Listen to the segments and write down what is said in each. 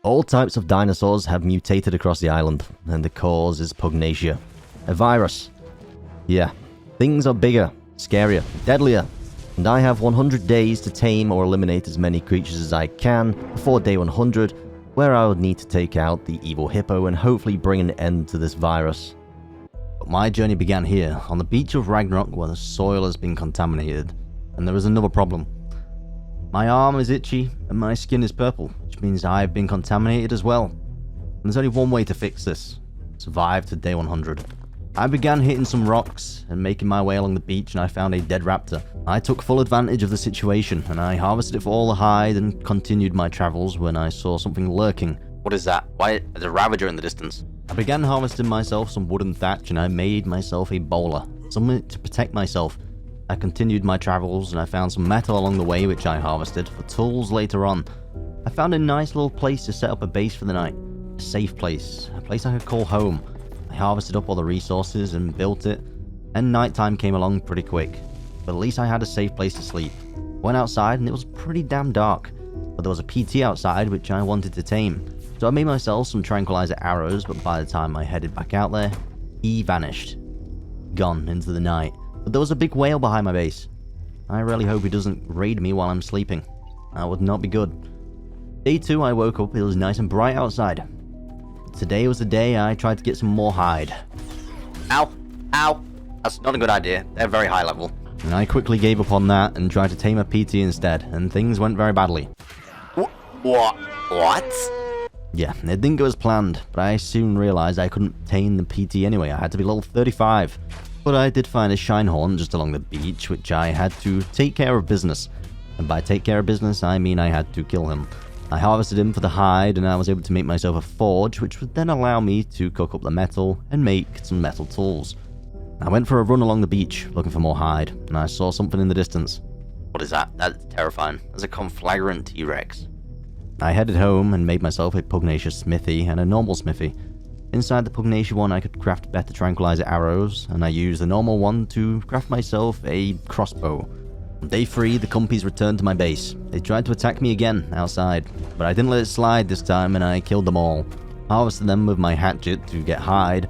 All types of dinosaurs have mutated across the island, and the cause is Pugnacia, a virus. Yeah, things are bigger, scarier, deadlier, and I have 100 days to tame or eliminate as many creatures as I can before day 100, where I would need to take out the evil hippo and hopefully bring an end to this virus. But my journey began here, on the beach of Ragnarok, where the soil has been contaminated, and there is another problem. My arm is itchy, and my skin is purple, which means I've been contaminated as well. And there's only one way to fix this: survive to day 100. I began hitting some rocks and making my way along the beach, and I found a dead raptor. I took full advantage of the situation, and I harvested it for all the hide and continued my travels when I saw something lurking. What is that? Why, there's a ravager in the distance. I began harvesting myself some wooden thatch, and I made myself a bowler, something to protect myself. I continued my travels, and I found some metal along the way which I harvested for tools later on. I found a nice little place to set up a base for the night. A safe place, a place I could call home. I harvested up all the resources and built it, and nighttime came along pretty quick. But at least I had a safe place to sleep. Went outside and it was pretty damn dark, but there was a PT outside which I wanted to tame. So I made myself some tranquilizer arrows, but by the time I headed back out there, he vanished. Gone into the night. But there was a big whale behind my base. I really hope he doesn't raid me while I'm sleeping. That would not be good. Day 2, I woke up, it was nice and bright outside. Today was the day I tried to get some more hide. Ow! Ow! That's not a good idea. They're very high level. And I quickly gave up on that and tried to tame a PT instead, and things went very badly. What? Yeah, it didn't go as planned, but I soon realized I couldn't tame the PT anyway. I had to be level 35. But I did find a shinehorn just along the beach, which I had to take care of business. And by take care of business, I mean I had to kill him. I harvested him for the hide, and I was able to make myself a forge, which would then allow me to cook up the metal and make some metal tools. I went for a run along the beach, looking for more hide, and I saw something in the distance. What is that? That's terrifying. There's a conflagrant T-Rex. I headed home and made myself a Pugnacia smithy and a normal smithy. Inside the Pugnacia one, I could craft better tranquilizer arrows, and I used the normal one to craft myself a crossbow. On day 3, the Cumpies returned to my base. They tried to attack me again outside, but I didn't let it slide this time, and I killed them all. I harvested them with my hatchet to get hide,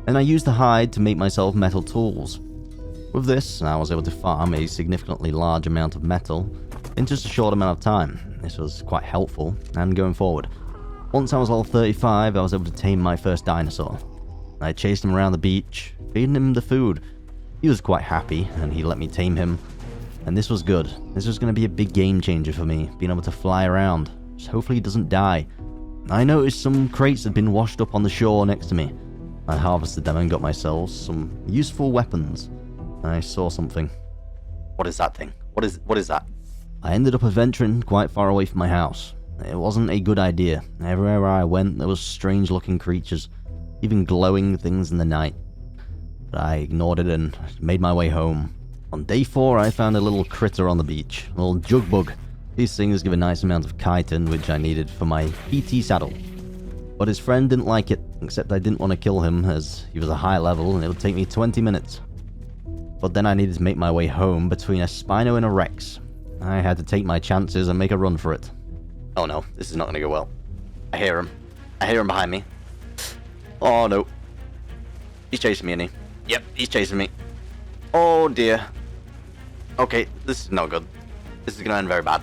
and I used the hide to make myself metal tools. With this, I was able to farm a significantly large amount of metal in just a short amount of time. This was quite helpful, and going forward. Once I was level 35, I was able to tame my first dinosaur. I chased him around the beach, feeding him the food. He was quite happy, and he let me tame him. And this was good. This was going to be a big game changer for me, being able to fly around. Just hopefully he doesn't die. I noticed some crates had been washed up on the shore next to me. I harvested them and got myself some useful weapons. I saw something. What is that thing? What is that? I ended up adventuring quite far away from my house. It wasn't a good idea. Everywhere I went, there was strange looking creatures, even glowing things in the night. But I ignored it and made my way home. On day 4, I found a little critter on the beach, a little jug bug. These things give a nice amount of chitin, which I needed for my PT saddle. But his friend didn't like it, except I didn't want to kill him as he was a high level and it would take me 20 minutes. But then I needed to make my way home between a Spino and a Rex. I had to take my chances and make a run for it. Oh no, this is not going to go well. I hear him. I hear him behind me. Oh no. He's chasing me, isn't he? Yep, he's chasing me. Oh dear. Okay, this is not good. This is going to end very bad.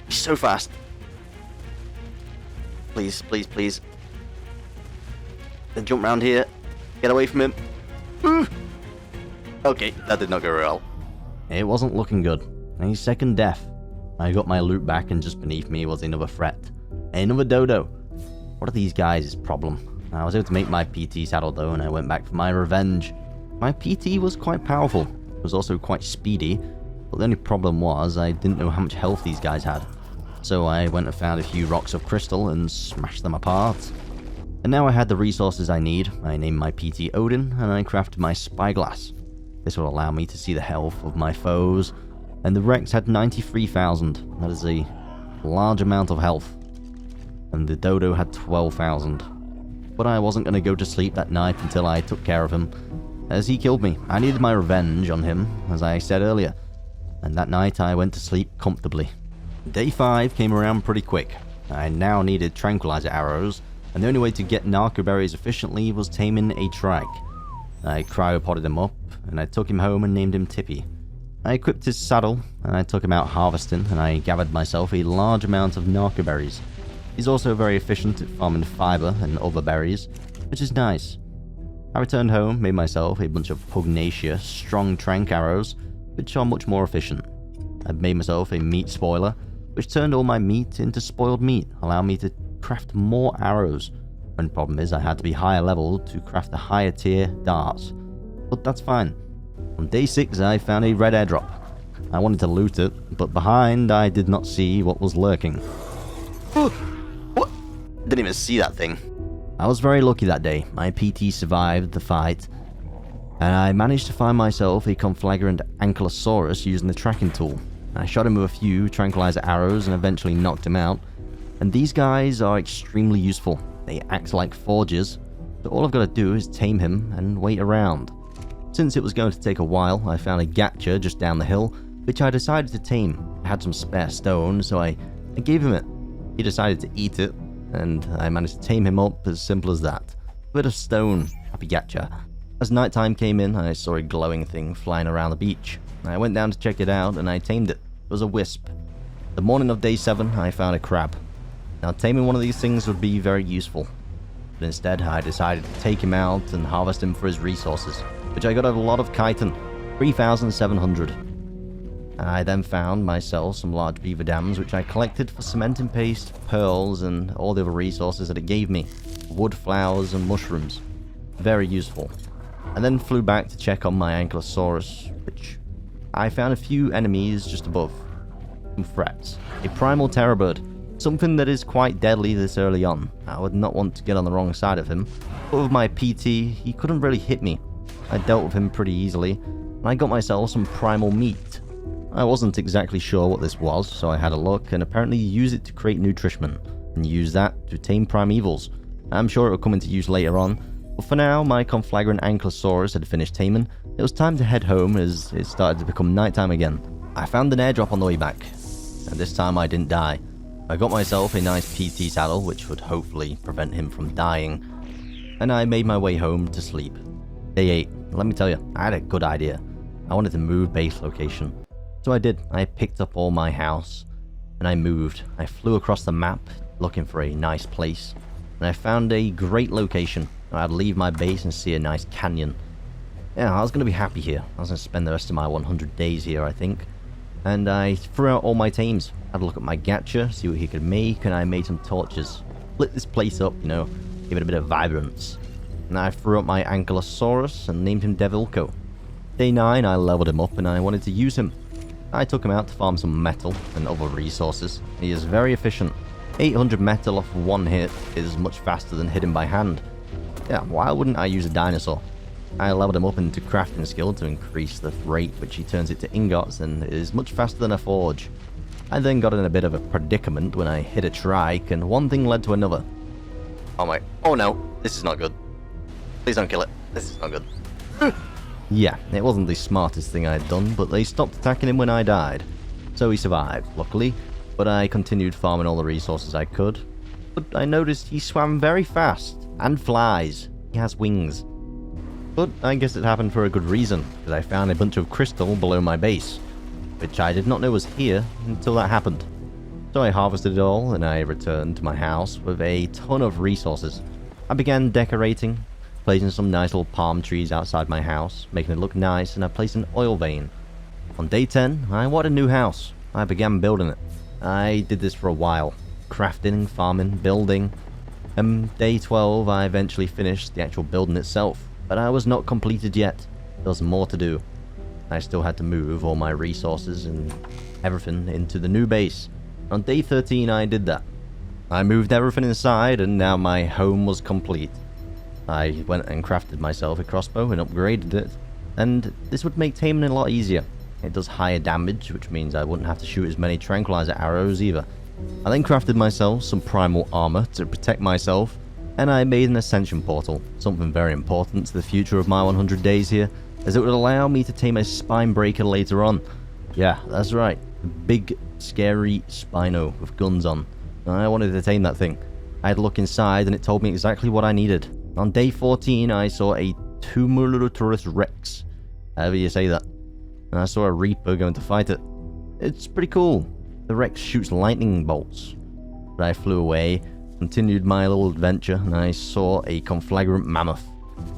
He's so fast. Please, please, please. Then jump around here. Get away from him. Ooh. Okay, that did not go well. It wasn't looking good. A second death. I got my loot back, and just beneath me was another threat. Another dodo. What are these guys' problem? I was able to make my PT saddle though, and I went back for my revenge. My PT was quite powerful. It was also quite speedy, but the only problem was I didn't know how much health these guys had. So I went and found a few rocks of crystal and smashed them apart. And now I had the resources I need. I named my PT Odin, and I crafted my spyglass. This will allow me to see the health of my foes. And the Rex had 93,000. That is a large amount of health. And the Dodo had 12,000. But I wasn't going to go to sleep that night until I took care of him, as he killed me. I needed my revenge on him, as I said earlier. And that night I went to sleep comfortably. Day 5 came around pretty quick. I now needed tranquilizer arrows, and the only way to get narco berries efficiently was taming a trike. I cryopoded him up, and I took him home and named him Tippy. I equipped his saddle, and I took him out harvesting, and I gathered myself a large amount of narco berries. He's also very efficient at farming fiber and other berries, which is nice. I returned home, made myself a bunch of Pugnacia strong trank arrows, which are much more efficient. I made myself a meat spoiler, which turned all my meat into spoiled meat, allowing me to craft more arrows. One problem is I had to be higher level to craft the higher tier darts, but that's fine. On day 6 I found a red airdrop. I wanted to loot it, but behind I did not see what was lurking. What? Didn't even see that thing. I was very lucky that day. My PT survived the fight, and I managed to find myself a conflagrant ankylosaurus using the tracking tool. I shot him with a few tranquilizer arrows and eventually knocked him out. And these guys are extremely useful. They act like forgers, so all I've got to do is tame him and wait around. Since it was going to take a while, I found a gacha just down the hill, which I decided to tame. I had some spare stone, so I gave him it. He decided to eat it, and I managed to tame him up as simple as that. A bit of stone, happy gacha. As nighttime came in, I saw a glowing thing flying around the beach. I went down to check it out, and I tamed it. It was a wisp. The morning of day 7, I found a crab. Now, taming one of these things would be very useful, but instead I decided to take him out and harvest him for his resources, which I got a lot of chitin, 3,700. I then found myself some large beaver dams, which I collected for cementing paste, pearls, and all the other resources that it gave me, wood flowers and mushrooms. Very useful. I then flew back to check on my ankylosaurus, which I found a few enemies just above. Some threats. A primal terror bird. Something that is quite deadly this early on. I would not want to get on the wrong side of him. But with my PT, he couldn't really hit me. I dealt with him pretty easily, and I got myself some primal meat. I wasn't exactly sure what this was, so I had a look, and apparently you use it to create nutrition, and use that to tame primevals. I'm sure it will come into use later on, but for now, my conflagrant ankylosaurus had finished taming. It was time to head home as it started to become nighttime again. I found an airdrop on the way back, and this time I didn't die. I got myself a nice PT saddle, which would hopefully prevent him from dying, and I made my way home to sleep. Day 8. Let me tell you, I had a good idea. I wanted to move base location. So I did. I picked up all my house, and I moved. I flew across the map, looking for a nice place, and I found a great location. I'd leave my base and see a nice canyon. Yeah, I was going to be happy here. I was going to spend the rest of my 100 days here, I think. And I threw out all my tames. Had a look at my gacha, see what he could make, and I made some torches. Lit this place up, you know, give it a bit of vibrance. And I threw up my ankylosaurus and named him Devilco. Day 9, I leveled him up and I wanted to use him. I took him out to farm some metal and other resources. He is very efficient. 800 metal off one hit is much faster than hitting by hand. Yeah, why wouldn't I use a dinosaur? I leveled him up into crafting skill to increase the rate which he turns it to ingots, and it is much faster than a forge. I then got in a bit of a predicament when I hit a trike, and one thing led to another. Oh no, this is not good. Please don't kill it. This is not good. Yeah, it wasn't the smartest thing I'd done, but they stopped attacking him when I died. So he survived, luckily, but I continued farming all the resources I could. But I noticed he swam very fast, and flies. He has wings. But I guess it happened for a good reason, because I found a bunch of crystal below my base, which I did not know was here until that happened. So I harvested it all, and I returned to my house with a ton of resources. I began decorating, placing some nice little palm trees outside my house, making it look nice, and I placed an oil vein. On day 10, I wanted a new house. I began building it. I did this for a while, crafting, farming, building. Day 12, I eventually finished the actual building itself, but I was not completed yet. There was more to do. I still had to move all my resources and everything into the new base. On day 13, I did that. I moved everything inside, and now my home was complete. I went and crafted myself a crossbow and upgraded it, and this would make taming a lot easier. It does higher damage, which means I wouldn't have to shoot as many tranquilizer arrows either. I then crafted myself some primal armor to protect myself, and I made an ascension portal, something very important to the future of my 100 days here, as it would allow me to tame a spine breaker later on. Yeah, that's right, a big, scary Spino with guns on. I wanted to tame that thing. I had a look inside and it told me exactly what I needed. On day 14, I saw a Tumultuous Rex, however you say that. And I saw a Reaper going to fight it. It's pretty cool. The Rex shoots lightning bolts. But I flew away, continued my little adventure, and I saw a conflagrant mammoth.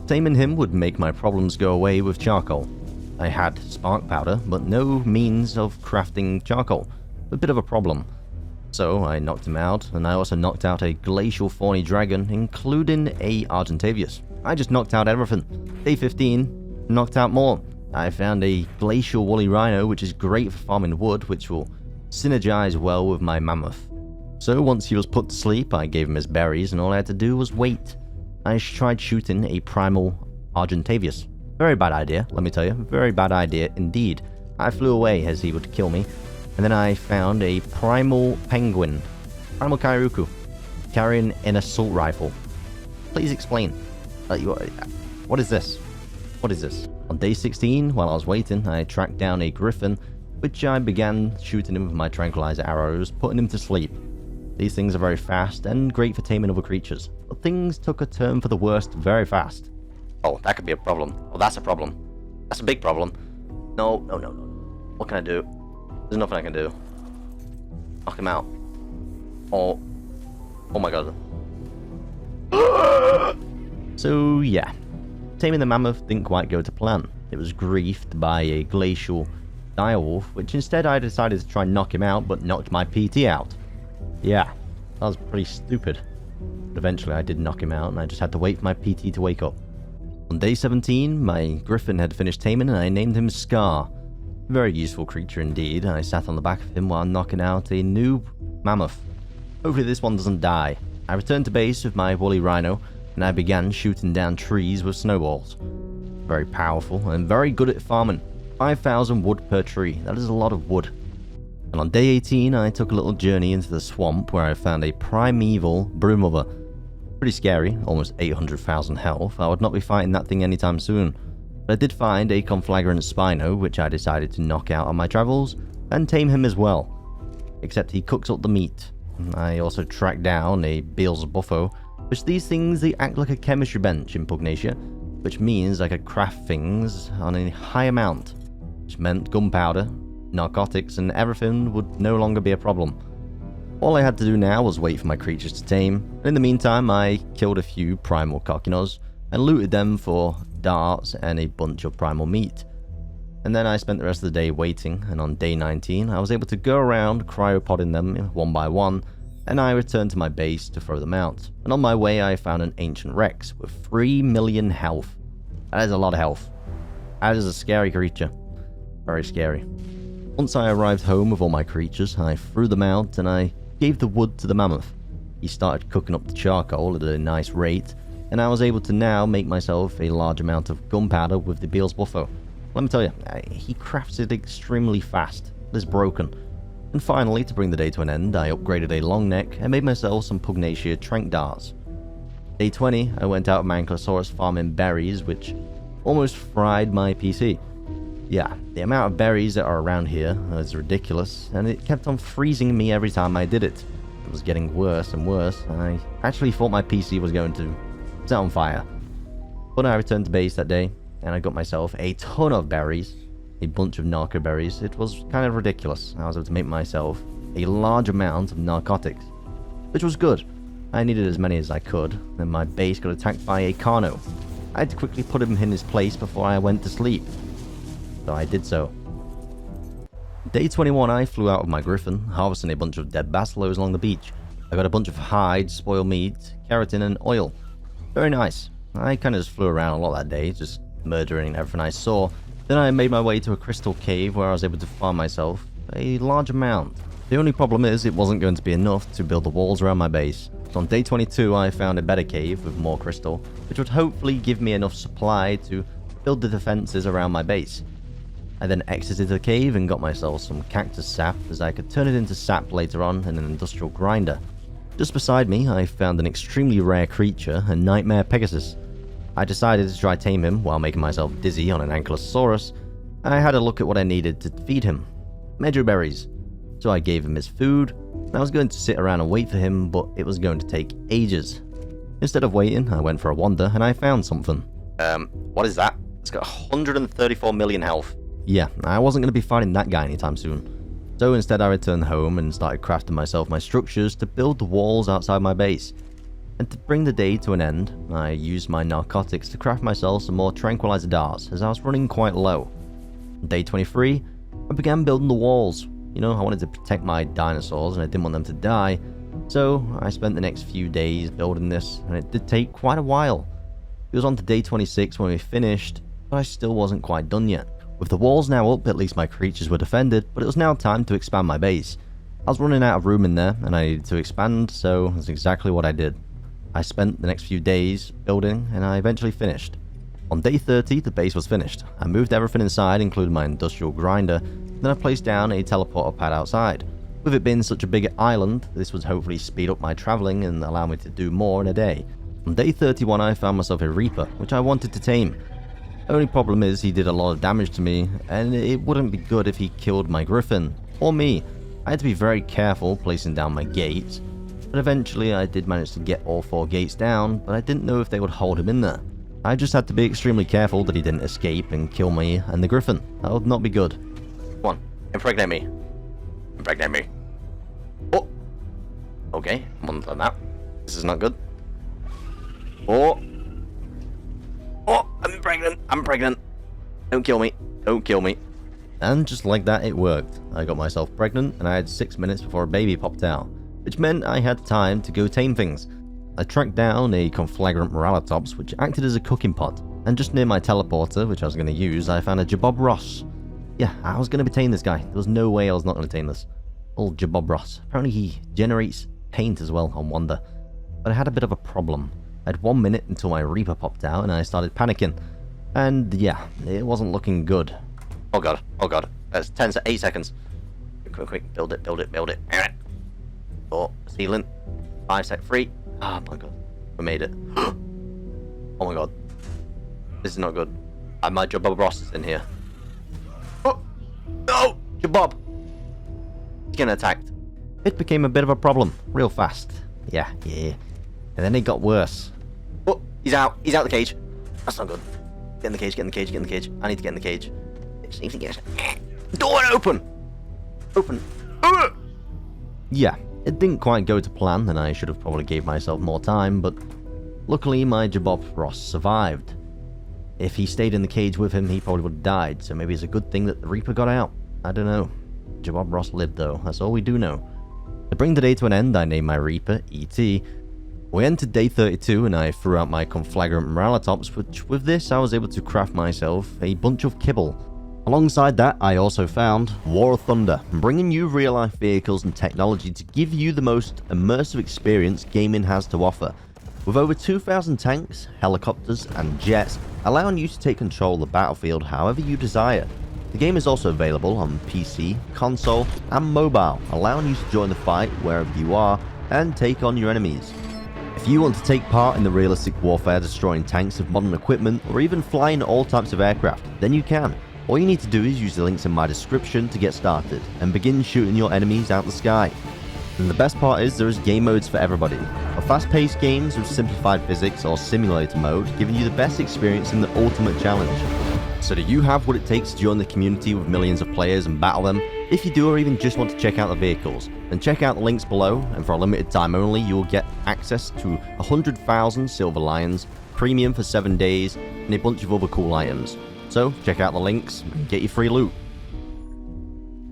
Taming him would make my problems go away with charcoal. I had spark powder, but no means of crafting charcoal. A bit of a problem. So I knocked him out, and I also knocked out a glacial thorny dragon, including a Argentavius. I just knocked out everything. Day 15, knocked out more. I found a glacial woolly rhino, which is great for farming wood, which will synergize well with my mammoth. So once he was put to sleep, I gave him his berries, and all I had to do was wait. I tried shooting a primal Argentavius. Very bad idea, let me tell you. Very bad idea indeed. I flew away as he would kill me. And then I found a primal penguin, primal Kairuku, carrying an assault rifle. Please explain. What is this? What is this? On day 16, while I was waiting, I tracked down a griffin, which I began shooting him with my tranquilizer arrows, putting him to sleep. These things are very fast and great for taming other creatures, but things took a turn for the worst very fast. Oh, that could be a problem. Oh, that's a problem. That's a big problem. No. What can I do? There's nothing I can do. Knock him out. Oh my god. So yeah, taming the mammoth didn't quite go to plan. It was griefed by a glacial direwolf, which instead I decided to try and knock him out, but knocked my PT out. Yeah, that was pretty stupid. But eventually I did knock him out, and I just had to wait for my PT to wake up. On day 17, my griffin had finished taming, and I named him Scar. Very useful creature indeed. I sat on the back of him while knocking out a new mammoth. Hopefully this one doesn't die. I returned to base with my woolly rhino, and I began shooting down trees with snowballs. Very powerful and very good at farming. 5,000 wood per tree. That is a lot of wood. And on day 18, I took a little journey into the swamp where I found a primeval broodmother. Pretty scary, almost 800,000 health. I would not be fighting that thing anytime soon. But I did find a conflagrant Spino, which I decided to knock out on my travels, and tame him as well. Except he cooks up the meat. I also tracked down a Beel's Buffo, which these things, they act like a chemistry bench in Pugnacia, which means I could craft things on a high amount, which meant gunpowder, narcotics, and everything would no longer be a problem. All I had to do now was wait for my creatures to tame, and in the meantime I killed a few primal Kokinos and looted them for darts and a bunch of primal meat. And then I spent the rest of the day waiting, and on day 19 I was able to go around cryopodding them one by one, and I returned to my base to throw them out. And on my way I found an ancient Rex with 3 million health. That is a lot of health. That is a scary creature. Very scary. Once I arrived home with all my creatures, I threw them out and I gave the wood to the mammoth. He started cooking up the charcoal at a nice rate, and I was able to now make myself a large amount of gunpowder with the Beel's Buffo. Let me tell you, he crafts it extremely fast. It is broken. And finally, to bring the day to an end, I upgraded a long neck and made myself some Pugnacia trank darts. Day 20, I went out with my Ankylosaurus farming berries, which almost fried my PC. Yeah, the amount of berries that are around here is ridiculous, and it kept on freezing me every time I did it. It was getting worse and worse. I actually thought my PC was going to set on fire. But I returned to base that day, and I got myself a ton of berries, a bunch of narco berries. It was kind of ridiculous. I was able to make myself a large amount of narcotics, which was good. I needed as many as I could, and my base got attacked by a Carno. I had to quickly put him in his place before I went to sleep. So I did so. Day 21, I flew out with my griffin, harvesting a bunch of dead basilos along the beach. I got a bunch of hide, spoiled meat, keratin, and oil. Very nice. I kind of just flew around a lot that day, just murdering everything I saw. Then I made my way to a crystal cave where I was able to farm myself a large amount. The only problem is it wasn't going to be enough to build the walls around my base. So on day 22, I found a better cave with more crystal, which would hopefully give me enough supply to build the defenses around my base. I then exited the cave and got myself some cactus sap, as I could turn it into sap later on in an industrial grinder. Just beside me, I found an extremely rare creature, a nightmare Pegasus. I decided to try tame him while making myself dizzy on an Ankylosaurus. I had a look at what I needed to feed him. Mejoberries. So I gave him his food, I was going to sit around and wait for him, but it was going to take ages. Instead of waiting, I went for a wander and I found something. What is that? It's got 134 million health. Yeah, I wasn't going to be fighting that guy anytime soon. So instead I returned home and started crafting myself my structures to build the walls outside my base. And to bring the day to an end, I used my narcotics to craft myself some more tranquilizer darts as I was running quite low. On day 23, I began building the walls. You know, I wanted to protect my dinosaurs and I didn't want them to die. So I spent the next few days building this, and it did take quite a while. It was on to day 26 when we finished, but I still wasn't quite done yet. With the walls now up, at least my creatures were defended, but it was now time to expand my base. I was running out of room in there, and I needed to expand, so that's exactly what I did. I spent the next few days building, and I eventually finished. On day 30, the base was finished. I moved everything inside, including my industrial grinder, then I placed down a teleporter pad outside. With it being such a big island, this would hopefully speed up my travelling and allow me to do more in a day. On day 31, I found myself a Reaper, which I wanted to tame. Only problem is he did a lot of damage to me, and it wouldn't be good if he killed my Griffin, or me. I had to be very careful placing down my gates, but eventually I did manage to get all 4 gates down, but I didn't know if they would hold him in there. I just had to be extremely careful that he didn't escape and kill me and the Griffin. That would not be good. Come on, impregnate me. Impregnate me. Oh! Okay, I'm on that. This is not good. Oh! Oh, I'm pregnant. I'm pregnant. Don't kill me. Don't kill me. And just like that, it worked. I got myself pregnant, and I had 6 minutes before a baby popped out, which meant I had time to go tame things. I tracked down a conflagrant moralitops, which acted as a cooking pot, and just near my teleporter, which I was going to use, I found a Jabob Ross. Yeah, I was going to tame this guy. There was no way I was not going to tame this. Old Jabob Ross. Apparently he generates paint as well on Wonder. But I had a bit of a problem. I had 1 minute until my Reaper popped out and I started panicking. And yeah, it wasn't looking good. Oh god, oh god. That's 8 seconds. Quick, quick, build it, build it, build it. Oh, ceiling. 5 sec free. Oh my god. We made it. Oh my god. This is not good. My Jabob Ross is in here. Oh! No! Jabob! He's getting attacked. It became a bit of a problem, real fast. Yeah. And then it got worse. Oh, he's out. He's out of the cage. That's not good. Get in the cage, get in the cage, get in the cage. I need to get in the cage. Just need to get... Door open! Open. Yeah, it didn't quite go to plan, and I should have probably gave myself more time, but luckily my Jabob Ross survived. If he stayed in the cage with him, he probably would have died, so maybe it's a good thing that the Reaper got out. I don't know. Jabob Ross lived though, that's all we do know. To bring the day to an end, I named my Reaper E.T. We entered day 32 and I threw out my conflagrant moralitops, which with this I was able to craft myself a bunch of kibble. Alongside that, I also found War of Thunder, bringing you real-life vehicles and technology to give you the most immersive experience gaming has to offer. With over 2,000 tanks, helicopters, and jets, allowing you to take control of the battlefield however you desire. The game is also available on PC, console, and mobile, allowing you to join the fight wherever you are and take on your enemies. If you want to take part in the realistic warfare destroying tanks with modern equipment, or even flying all types of aircraft, then you can. All you need to do is use the links in my description to get started, and begin shooting your enemies out the sky. And the best part is there is game modes for everybody. A fast-paced games with simplified physics or simulator mode, giving you the best experience in the ultimate challenge. So do you have what it takes to join the community with millions of players and battle them? If you do, or even just want to check out the vehicles, then check out the links below, and for a limited time only, you will get access to 100,000 Silver Lions, premium for 7 days, and a bunch of other cool items. So check out the links and get your free loot.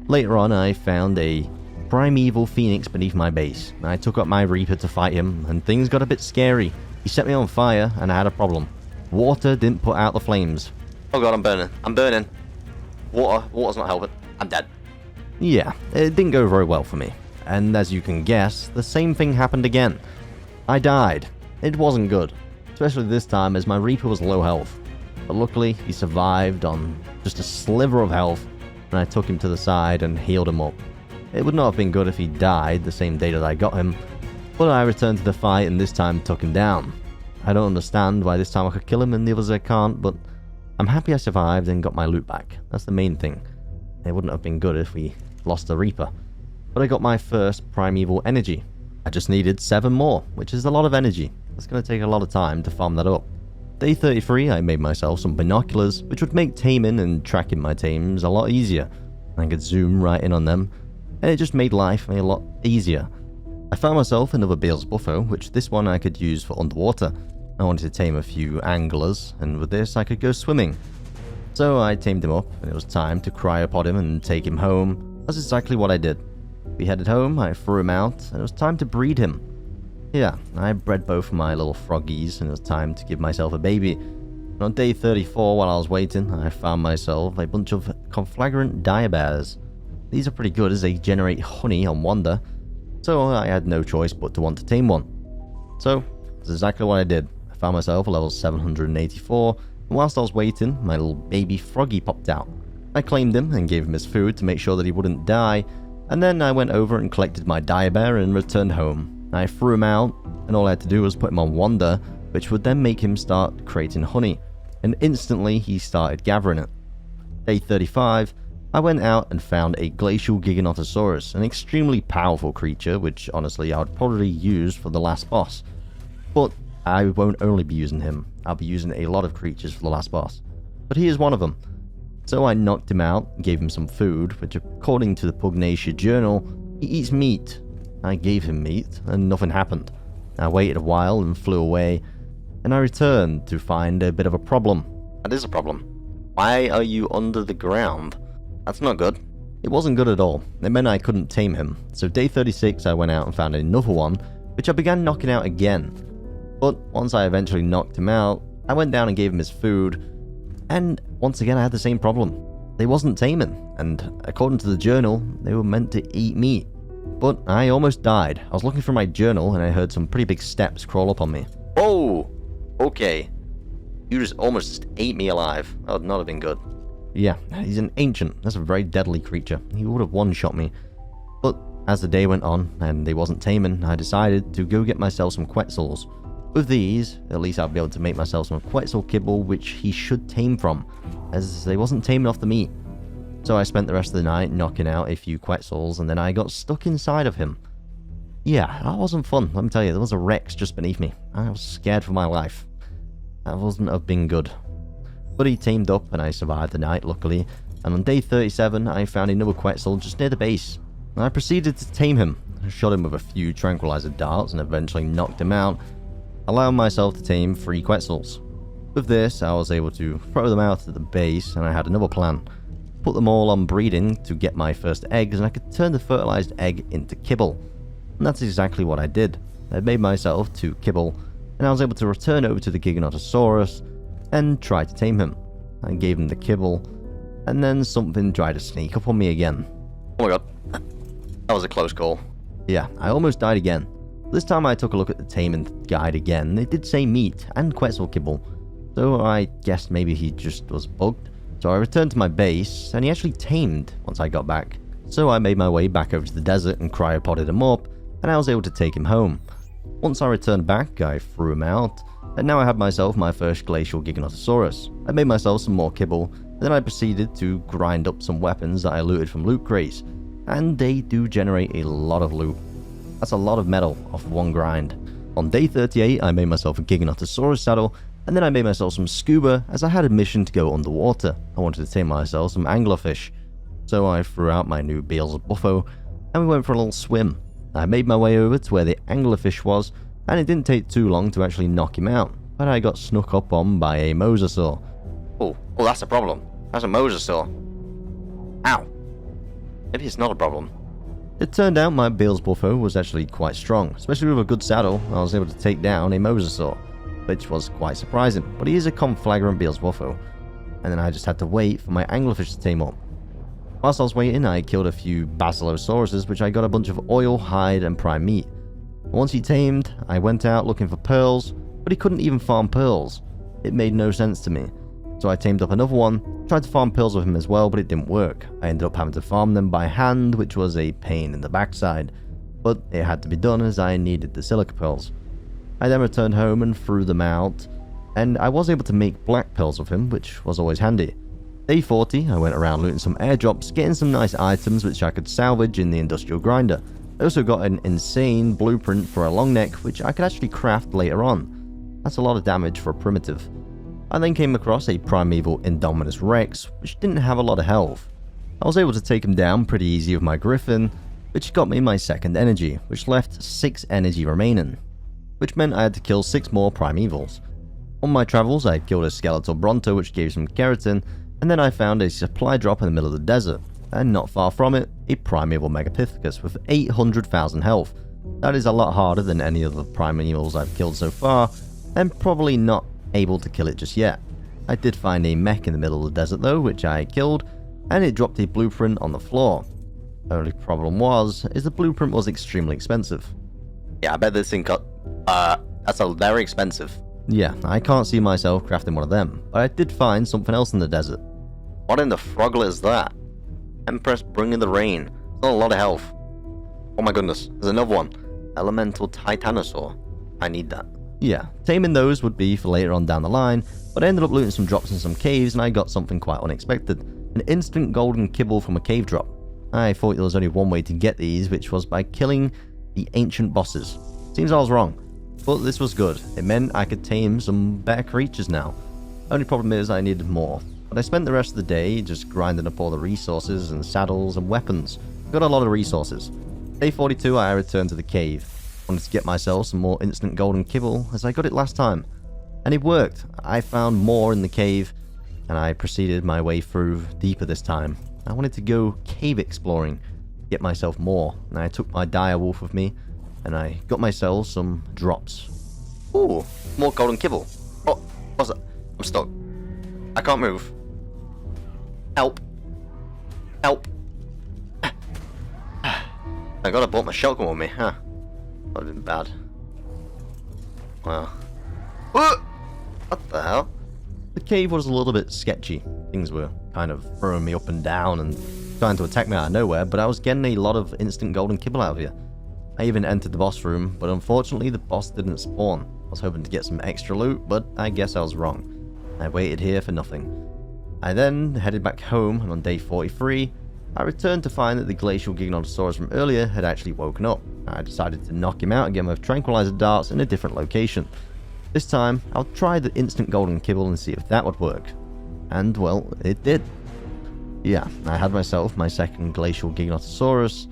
Later on, I found a primeval phoenix beneath my base. I took up my Reaper to fight him, and things got a bit scary. He set me on fire, and I had a problem. Water didn't put out the flames. Oh god, I'm burning. I'm burning. Water's not helping. I'm dead. Yeah, it didn't go very well for me. And as you can guess, the same thing happened again. I died. It wasn't good. Especially this time as my Reaper was low health. But luckily, he survived on just a sliver of health, and I took him to the side and healed him up. It would not have been good if he died the same day that I got him, but I returned to the fight and this time took him down. I don't understand why this time I could kill him and the others I can't, but I'm happy I survived and got my loot back. That's the main thing. It wouldn't have been good if we lost the Reaper. but I got my first primeval energy. I just needed 7 more, which is a lot of energy. It's going to take a lot of time to farm that up. Day 33, I made myself some binoculars, which would make taming and tracking my tames a lot easier. I could zoom right in on them, and it just made life a lot easier. I found myself another Beel's Buffo, which this one I could use for underwater. I wanted to tame a few anglers, and with this I could go swimming. So I tamed him up, and it was time to cryopod him and take him home. That's exactly what I did. We headed home, I threw him out, and it was time to breed him. Yeah, I bred both of my little froggies, and it was time to give myself a baby. And on day 34, while I was waiting, I found myself a bunch of conflagrant diabears. These are pretty good as they generate honey on Wander, so I had no choice but to want to tame one. So, that's exactly what I did. I found myself a level 784, and whilst I was waiting, my little baby froggy popped out. I claimed him and gave him his food to make sure that he wouldn't die, and then I went over and collected my diabear and returned home. I threw him out, and all I had to do was put him on Wander, which would then make him start creating honey, and instantly he started gathering it. Day 35, I went out and found a glacial Giganotosaurus, an extremely powerful creature, which honestly I would probably use for the last boss. But I won't only be using him, I'll be using a lot of creatures for the last boss. But he is one of them. So I knocked him out, gave him some food, which according to the Pugnacia journal, he eats meat. I gave him meat, and nothing happened. I waited a while and flew away, and I returned to find a bit of a problem. That is a problem. Why are you under the ground? That's not good. It wasn't good at all. It meant I couldn't tame him. So day 36 I went out and found another one, which I began knocking out again. But once I eventually knocked him out, I went down and gave him his food, and once again I had the same problem. They wasn't taming, and according to the journal, they were meant to eat meat. But I almost died. I was looking for my journal and I heard some pretty big steps crawl up on me. Whoa! Okay. You just almost ate me alive. That would not have been good. Yeah, he's an ancient. That's a very deadly creature. He would have one-shot me. But as the day went on and they wasn't taming, I decided to go get myself some Quetzals. With these, at least I'll be able to make myself some Quetzal kibble, which he should tame from, as they wasn't taming off the meat. So I spent the rest of the night knocking out a few Quetzals, and then I got stuck inside of him. Yeah, that wasn't fun, let me tell you. There was a Rex just beneath me. I was scared for my life. That wasn't have been good. But he tamed up, and I survived the night, luckily. And on day 37, I found another Quetzal just near the base. I proceeded to tame him. I shot him with a few tranquilizer darts, and eventually knocked him out, allowing myself to tame 3 Quetzals. With this, I was able to throw them out at the base, and I had another plan. Put them all on breeding to get my first eggs, and I could turn the fertilized egg into kibble. And that's exactly what I did. I made myself 2 kibble, and I was able to return over to the Giganotosaurus and try to tame him. I gave him the kibble, and then something tried to sneak up on me again. Oh my god, that was a close call. Yeah, I almost died again. This time I took a look at the taming guide again. It did say meat and Quetzal kibble, so I guessed maybe he just was bugged. So I returned to my base, and he actually tamed once I got back. So I made my way back over to the desert and cryopoded him up, and I was able to take him home. Once I returned back, I threw him out, and now I had myself my first glacial Giganotosaurus. I made myself some more kibble, and then I proceeded to grind up some weapons that I looted from loot crates, and they do generate a lot of loot. That's a lot of metal off one grind. On day 38, I made myself a Giganotosaurus saddle, and then I made myself some scuba as I had a mission to go underwater. I wanted to tame myself some anglerfish. So I threw out my new Beel's Buffo, and we went for a little swim. I made my way over to where the anglerfish was, and it didn't take too long to actually knock him out, but I got snuck up on by a mosasaur. Oh, that's a problem. That's a mosasaur. Ow. Maybe it's not a problem. It turned out my Beel's Buffo was actually quite strong, especially with a good saddle. I was able to take down a mosasaur, which was quite surprising, but he is a conflagrant Beel's Buffo. And then I just had to wait for my anglerfish to tame up. Whilst I was waiting, I killed a few basilosauruses, which I got a bunch of oil, hide, and prime meat. Once he tamed, I went out looking for pearls, but he couldn't even farm pearls. It made no sense to me. So I tamed up another one, tried to farm pearls with him as well, but it didn't work. I ended up having to farm them by hand, which was a pain in the backside. But it had to be done as I needed the silica pearls. I then returned home and threw them out, and I was able to make black pearls with him, which was always handy. Day 40, I went around looting some airdrops, getting some nice items which I could salvage in the industrial grinder. I also got an insane blueprint for a long neck which I could actually craft later on. That's a lot of damage for a primitive. I then came across a primeval Indominus Rex which didn't have a lot of health. I was able to take him down pretty easy with my griffin, which got me my second energy, which left 6 energy remaining, which meant I had to kill 6 more primevals. On my travels I killed a skeletal bronto which gave some keratin, and then I found a supply drop in the middle of the desert, and not far from it, a primeval megapithecus with 800,000 health. That is a lot harder than any of the primevals I've killed so far, and probably not able to kill it just yet. I did find a mech in the middle of the desert though, which I killed, and it dropped a blueprint on the floor. The only problem is the blueprint was extremely expensive. Yeah, I bet this thing got, that's very expensive. Yeah, I can't see myself crafting one of them, but I did find something else in the desert. What in the froglet is that? Empress bringing the rain. Still a lot of health. Oh my goodness, there's another one. Elemental Titanosaur. I need that. Yeah, taming those would be for later on down the line, but I ended up looting some drops in some caves and I got something quite unexpected. An instant golden kibble from a cave drop. I thought there was only one way to get these, which was by killing the ancient bosses. Seems I was wrong, but this was good. It meant I could tame some better creatures now. Only problem is I needed more, but I spent the rest of the day just grinding up all the resources and saddles and weapons. Got a lot of resources. Day 42 I returned to the cave. Wanted to get myself some more instant golden kibble as I got it last time. And it worked. I found more in the cave and I proceeded my way through deeper this time. I wanted to go cave exploring, get myself more, and I took my dire wolf with me, and I got myself some drops. Ooh, more golden kibble. Oh, what's that? I'm stuck. I can't move. Help. Help. I gotta brought my shotgun with me, huh? That would've been bad. Wow. What the hell? The cave was a little bit sketchy. Things were kind of throwing me up and down and trying to attack me out of nowhere, but I was getting a lot of instant golden kibble out of here. I even entered the boss room, but unfortunately the boss didn't spawn. I was hoping to get some extra loot, but I guess I was wrong. I waited here for nothing. I then headed back home, and on day 43, I returned to find that the glacial Giganotosaurus from earlier had actually woken up. I decided to knock him out again with tranquilizer darts in a different location. This time, I'll try the instant golden kibble and see if that would work. And, well, it did. Yeah, I had myself my second glacial Giganotosaurus,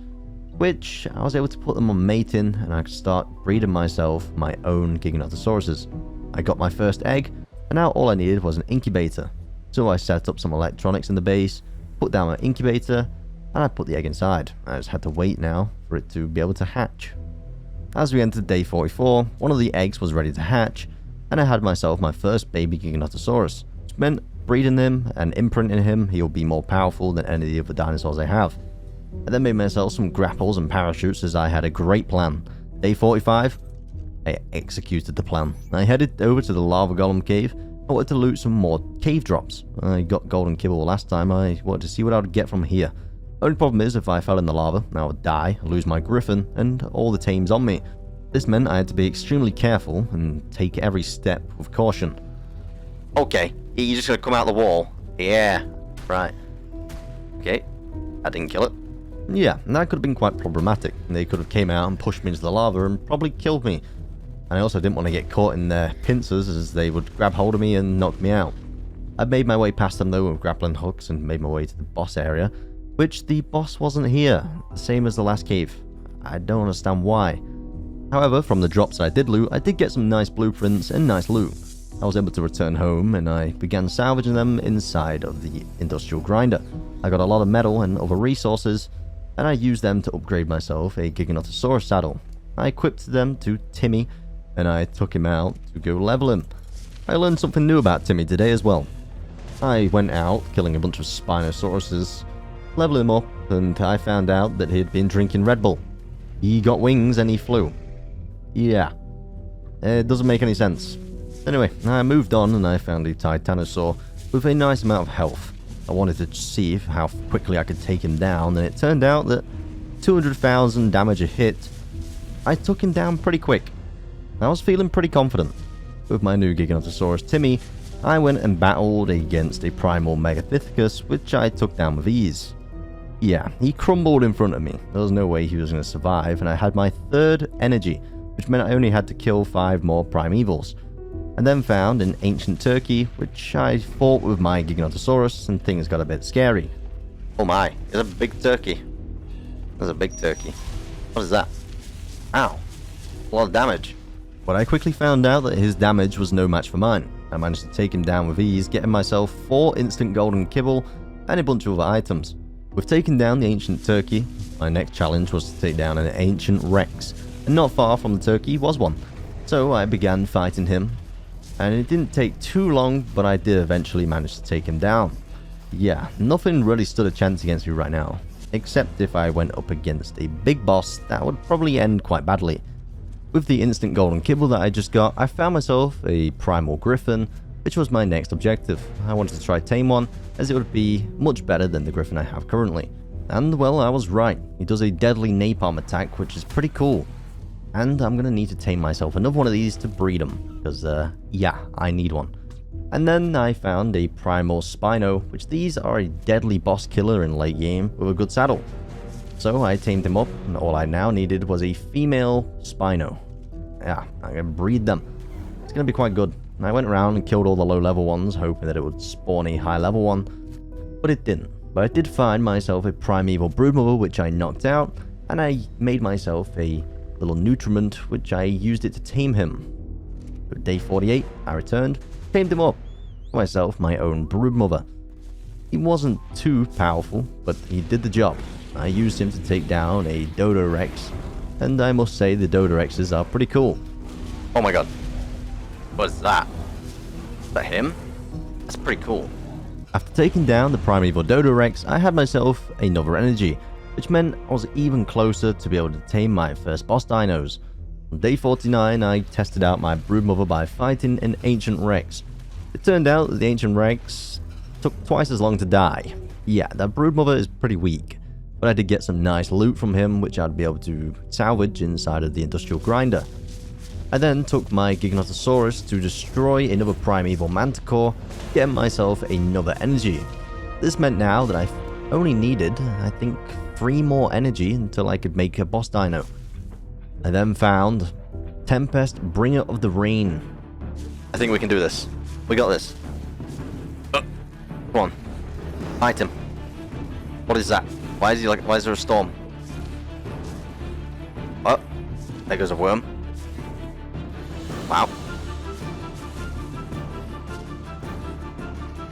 which I was able to put them on mating, and I could start breeding myself my own Giganotosauruses. I got my first egg, and now all I needed was an incubator. So I set up some electronics in the base, put down my incubator, and I put the egg inside. I just had to wait now for it to be able to hatch. As we entered day 44, one of the eggs was ready to hatch, and I had myself my first baby Giganotosaurus, which meant breeding him and imprinting him, he'll be more powerful than any of the other dinosaurs I have. I then made myself some grapples and parachutes as I had a great plan. Day 45, I executed the plan. I headed over to the lava golem cave. I wanted to loot some more cave drops. I got golden kibble last time. I wanted to see what I would get from here. Only problem is if I fell in the lava, I would die, lose my griffin, and all the tames on me. This meant I had to be extremely careful and take every step with caution. Okay, you're just gonna come out the wall. Yeah, right. Okay, I didn't kill it. Yeah, and that could have been quite problematic. They could have came out and pushed me into the lava and probably killed me. And I also didn't want to get caught in their pincers as they would grab hold of me and knock me out. I made my way past them though with grappling hooks and made my way to the boss area, which the boss wasn't here, the same as the last cave. I don't understand why. However, from the drops that I did loot, I did get some nice blueprints and nice loot. I was able to return home and I began salvaging them inside of the industrial grinder. I got a lot of metal and other resources, and I used them to upgrade myself a Giganotosaurus saddle. I equipped them to Timmy, and I took him out to go level him. I learned something new about Timmy today as well. I went out killing a bunch of Spinosauruses, leveled him up, and I found out that he'd been drinking Red Bull. He got wings and he flew. Yeah, it doesn't make any sense. Anyway, I moved on and I found a Titanosaur with a nice amount of health. I wanted to see how quickly I could take him down, and it turned out that 200,000 damage a hit, I took him down pretty quick. I was feeling pretty confident. With my new Giganotosaurus Timmy, I went and battled against a primal Megathithecus, which I took down with ease. Yeah, he crumbled in front of me. There was no way he was going to survive, and I had my 3rd energy, which meant I only had to kill 5 more primevals. I then found an ancient turkey, which I fought with my Giganotosaurus, and things got a bit scary. Oh my, there's a big turkey. There's a big turkey. What is that? Ow. A lot of damage. But I quickly found out that his damage was no match for mine. I managed to take him down with ease, getting myself 4 instant golden kibble and a bunch of other items. With taking down the ancient turkey, my next challenge was to take down an ancient rex, and not far from the turkey was one. So I began fighting him, and it didn't take too long, but I did eventually manage to take him down. Yeah, nothing really stood a chance against me right now, except if I went up against a big boss, that would probably end quite badly. With the instant golden kibble that I just got, I found myself a primal griffin, which was my next objective. I wanted to try tame one, as it would be much better than the griffin I have currently. And well, I was right. He does a deadly napalm attack, which is pretty cool. And I'm gonna need to tame myself another one of these to breed them, because yeah, I need one. And then I found a primal Spino, which these are a deadly boss killer in late game with a good saddle. So I tamed him up, and all I now needed was a female Spino. Yeah, I can breed them. It's gonna be quite good. I went around and killed all the low level ones, hoping that it would spawn a high level one, but it didn't. But I did find myself a primeval broodmother, which I knocked out, and I made myself a little nutriment, which I used it to tame him. At day 48, I returned, tamed him up, for myself my own broodmother. He wasn't too powerful, but he did the job. I used him to take down a Dodo Rex, and I must say the Dodo Rexes are pretty cool. Oh my god. What is that? Is that him? That's pretty cool. After taking down the primeval Dodo Rex, I had myself another energy, which meant I was even closer to be able to tame my first boss dinos. On day 49, I tested out my broodmother by fighting an ancient Rex. It turned out that the ancient Rex took twice as long to die. Yeah, that broodmother is pretty weak, but I did get some nice loot from him, which I'd be able to salvage inside of the industrial grinder. I then took my Giganotosaurus to destroy another primeval manticore, getting myself another energy. This meant now that I only needed, I think, 3 more energy until I could make a boss dino. I then found Tempest, Bringer of the Rain. I think we can do this. We got this. Come on. Fight him. What is that? Why is there a storm? Oh, there goes a worm. Wow.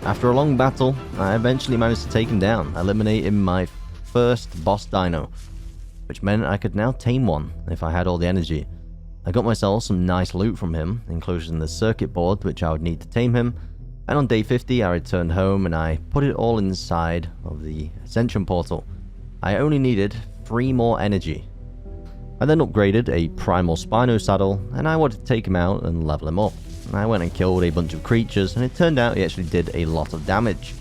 After a long battle, I eventually managed to take him down, eliminating my first boss dino, which meant I could now tame one if I had all the energy. I got myself some nice loot from him, including the circuit board which I would need to tame him, and on day 50 I returned home and I put it all inside of the Ascension portal. I only needed 3 more energy. I then upgraded a primal Spino saddle, and I wanted to take him out and level him up. I went and killed a bunch of creatures, and it turned out he actually did a lot of damage.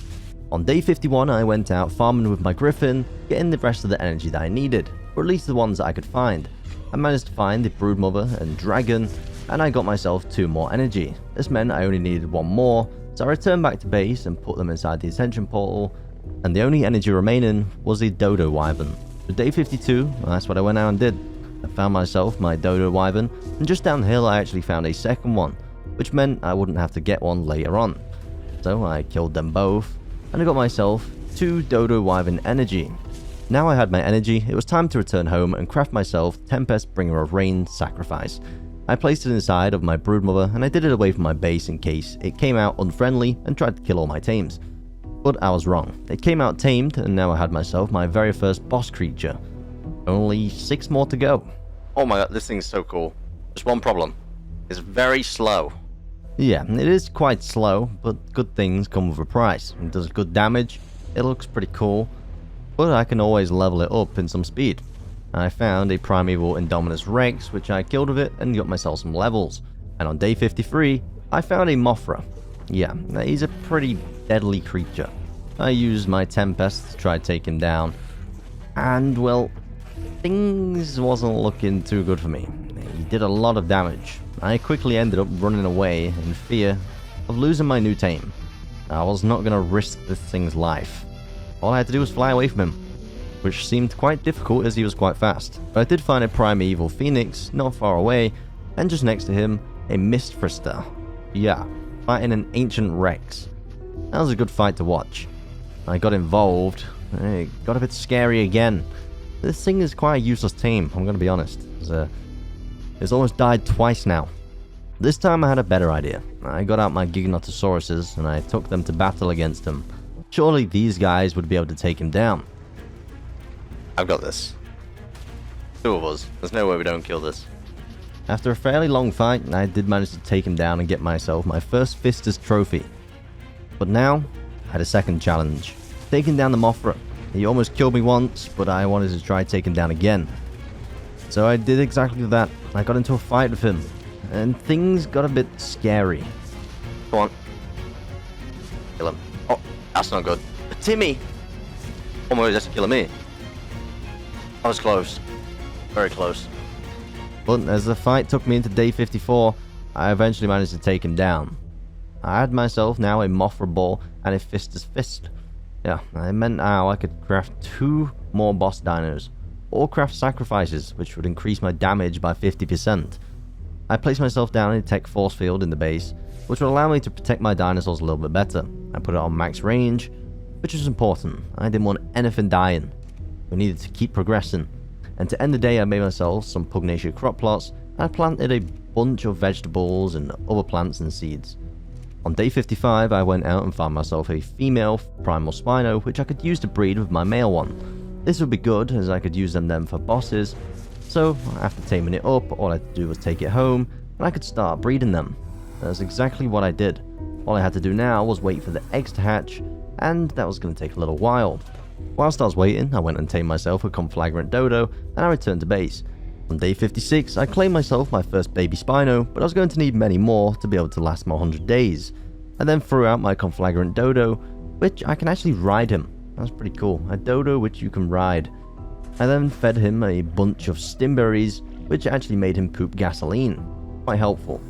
On day 51, I went out farming with my griffin, getting the rest of the energy that I needed, or at least the ones that I could find. I managed to find the broodmother and dragon, and I got myself 2 more energy. This meant I only needed 1 more, so I returned back to base and put them inside the Ascension portal, and the only energy remaining was the Dodo Wyvern. For day 52, that's what I went out and did. I found myself my Dodo Wyvern, and just down the hill I actually found a second one, which meant I wouldn't have to get one later on. So I killed them both, and I got myself 2 Dodo Wyvern energy. Now I had my energy, it was time to return home and craft myself Tempest Bringer of Rain Sacrifice. I placed it inside of my broodmother, and I did it away from my base in case it came out unfriendly and tried to kill all my tames. But I was wrong. It came out tamed, and now I had myself my very first boss creature. Only 6 more to go. Oh my god, this thing's so cool. Just one problem. It's very slow. Yeah, it is quite slow, but good things come with a price. It does good damage, it looks pretty cool, but I can always level it up in some speed. I found a primeval Indominus Rex, which I killed with it and got myself some levels. And on day 53, I found a Mothra. Yeah, he's a pretty deadly creature. I used my Tempest to try to take him down, and well, things wasn't looking too good for me. He did a lot of damage. I quickly ended up running away in fear of losing my new tame. I was not going to risk this thing's life. All I had to do was fly away from him, which seemed quite difficult as he was quite fast. But I did find a primeval phoenix not far away, and just next to him, a mist frister. Yeah, fighting an ancient rex. That was a good fight to watch. I got involved, and it got a bit scary again. This thing is quite a useless tame, I'm going to be honest. It's almost died twice now. This time I had a better idea. I got out my Giganotosauruses and I took them to battle against him. Surely these guys would be able to take him down. I've got this. 2 of us. There's no way we don't kill this. After a fairly long fight, I did manage to take him down and get myself my first Fistus trophy. But now, I had a second challenge. Taking down the Mothra. He almost killed me once, but I wanted to try taking down again. So I did exactly that. I got into a fight with him, and things got a bit scary. Come on. Kill him. Oh, that's not good. Timmy! Oh my god, that's killing me. I was close. Very close. But as the fight took me into day 54, I eventually managed to take him down. I had myself now a Mothra ball and a Fistus fist. Yeah, it meant now I could craft 2 more boss dinos, or craft sacrifices, which would increase my damage by 50%. I placed myself down in a tech force field in the base, which would allow me to protect my dinosaurs a little bit better. I put it on max range, which was important. I didn't want anything dying. We needed to keep progressing. And to end the day, I made myself some Pugnacia crop plots, and I planted a bunch of vegetables and other plants and seeds. On day 55, I went out and found myself a female primal Spino, which I could use to breed with my male one. This would be good, as I could use them then for bosses. So, after taming it up, all I had to do was take it home, and I could start breeding them. That's exactly what I did. All I had to do now was wait for the eggs to hatch, and that was going to take a little while. Whilst I was waiting, I went and tamed myself a conflagrant dodo, and I returned to base. On day 56, I claimed myself my first baby Spino, but I was going to need many more to be able to last my 100 days. I then threw out my conflagrant dodo, which I can actually ride him. That's pretty cool. A dodo which you can ride. I then fed him a bunch of stimberries, which actually made him poop gasoline. Quite helpful.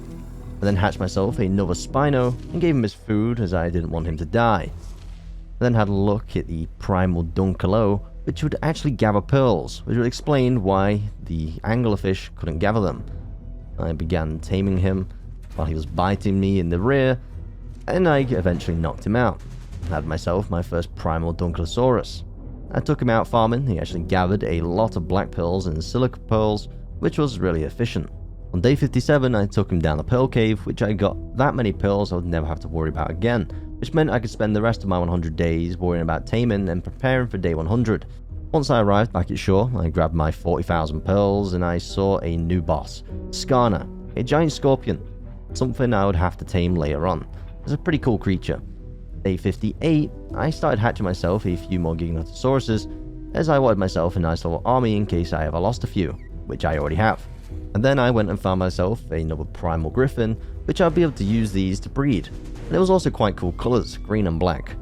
I then hatched myself another Spino and gave him his food as I didn't want him to die. I then had a look at the primal Dunkalo, which would actually gather pearls, which would explain why the anglerfish couldn't gather them. I began taming him while he was biting me in the rear, and I eventually knocked him out. I had myself my first primal Dunklosaurus. I took him out farming. He actually gathered a lot of black pearls and silica pearls, which was really efficient. On day 57, I took him down a pearl cave, which I got that many pearls I would never have to worry about again, which meant I could spend the rest of my 100 days worrying about taming and preparing for day 100. Once I arrived back at shore, I grabbed my 40,000 pearls and I saw a new boss, Skarna, a giant scorpion, something I would have to tame later on. It's a pretty cool creature. Day 58, I started hatching myself a few more Giganotosauruses, as I wanted myself a nice little army in case I ever lost a few, which I already have. And then I went and found myself another primal griffin, which I'll be able to use these to breed. And it was also quite cool colours, green and black.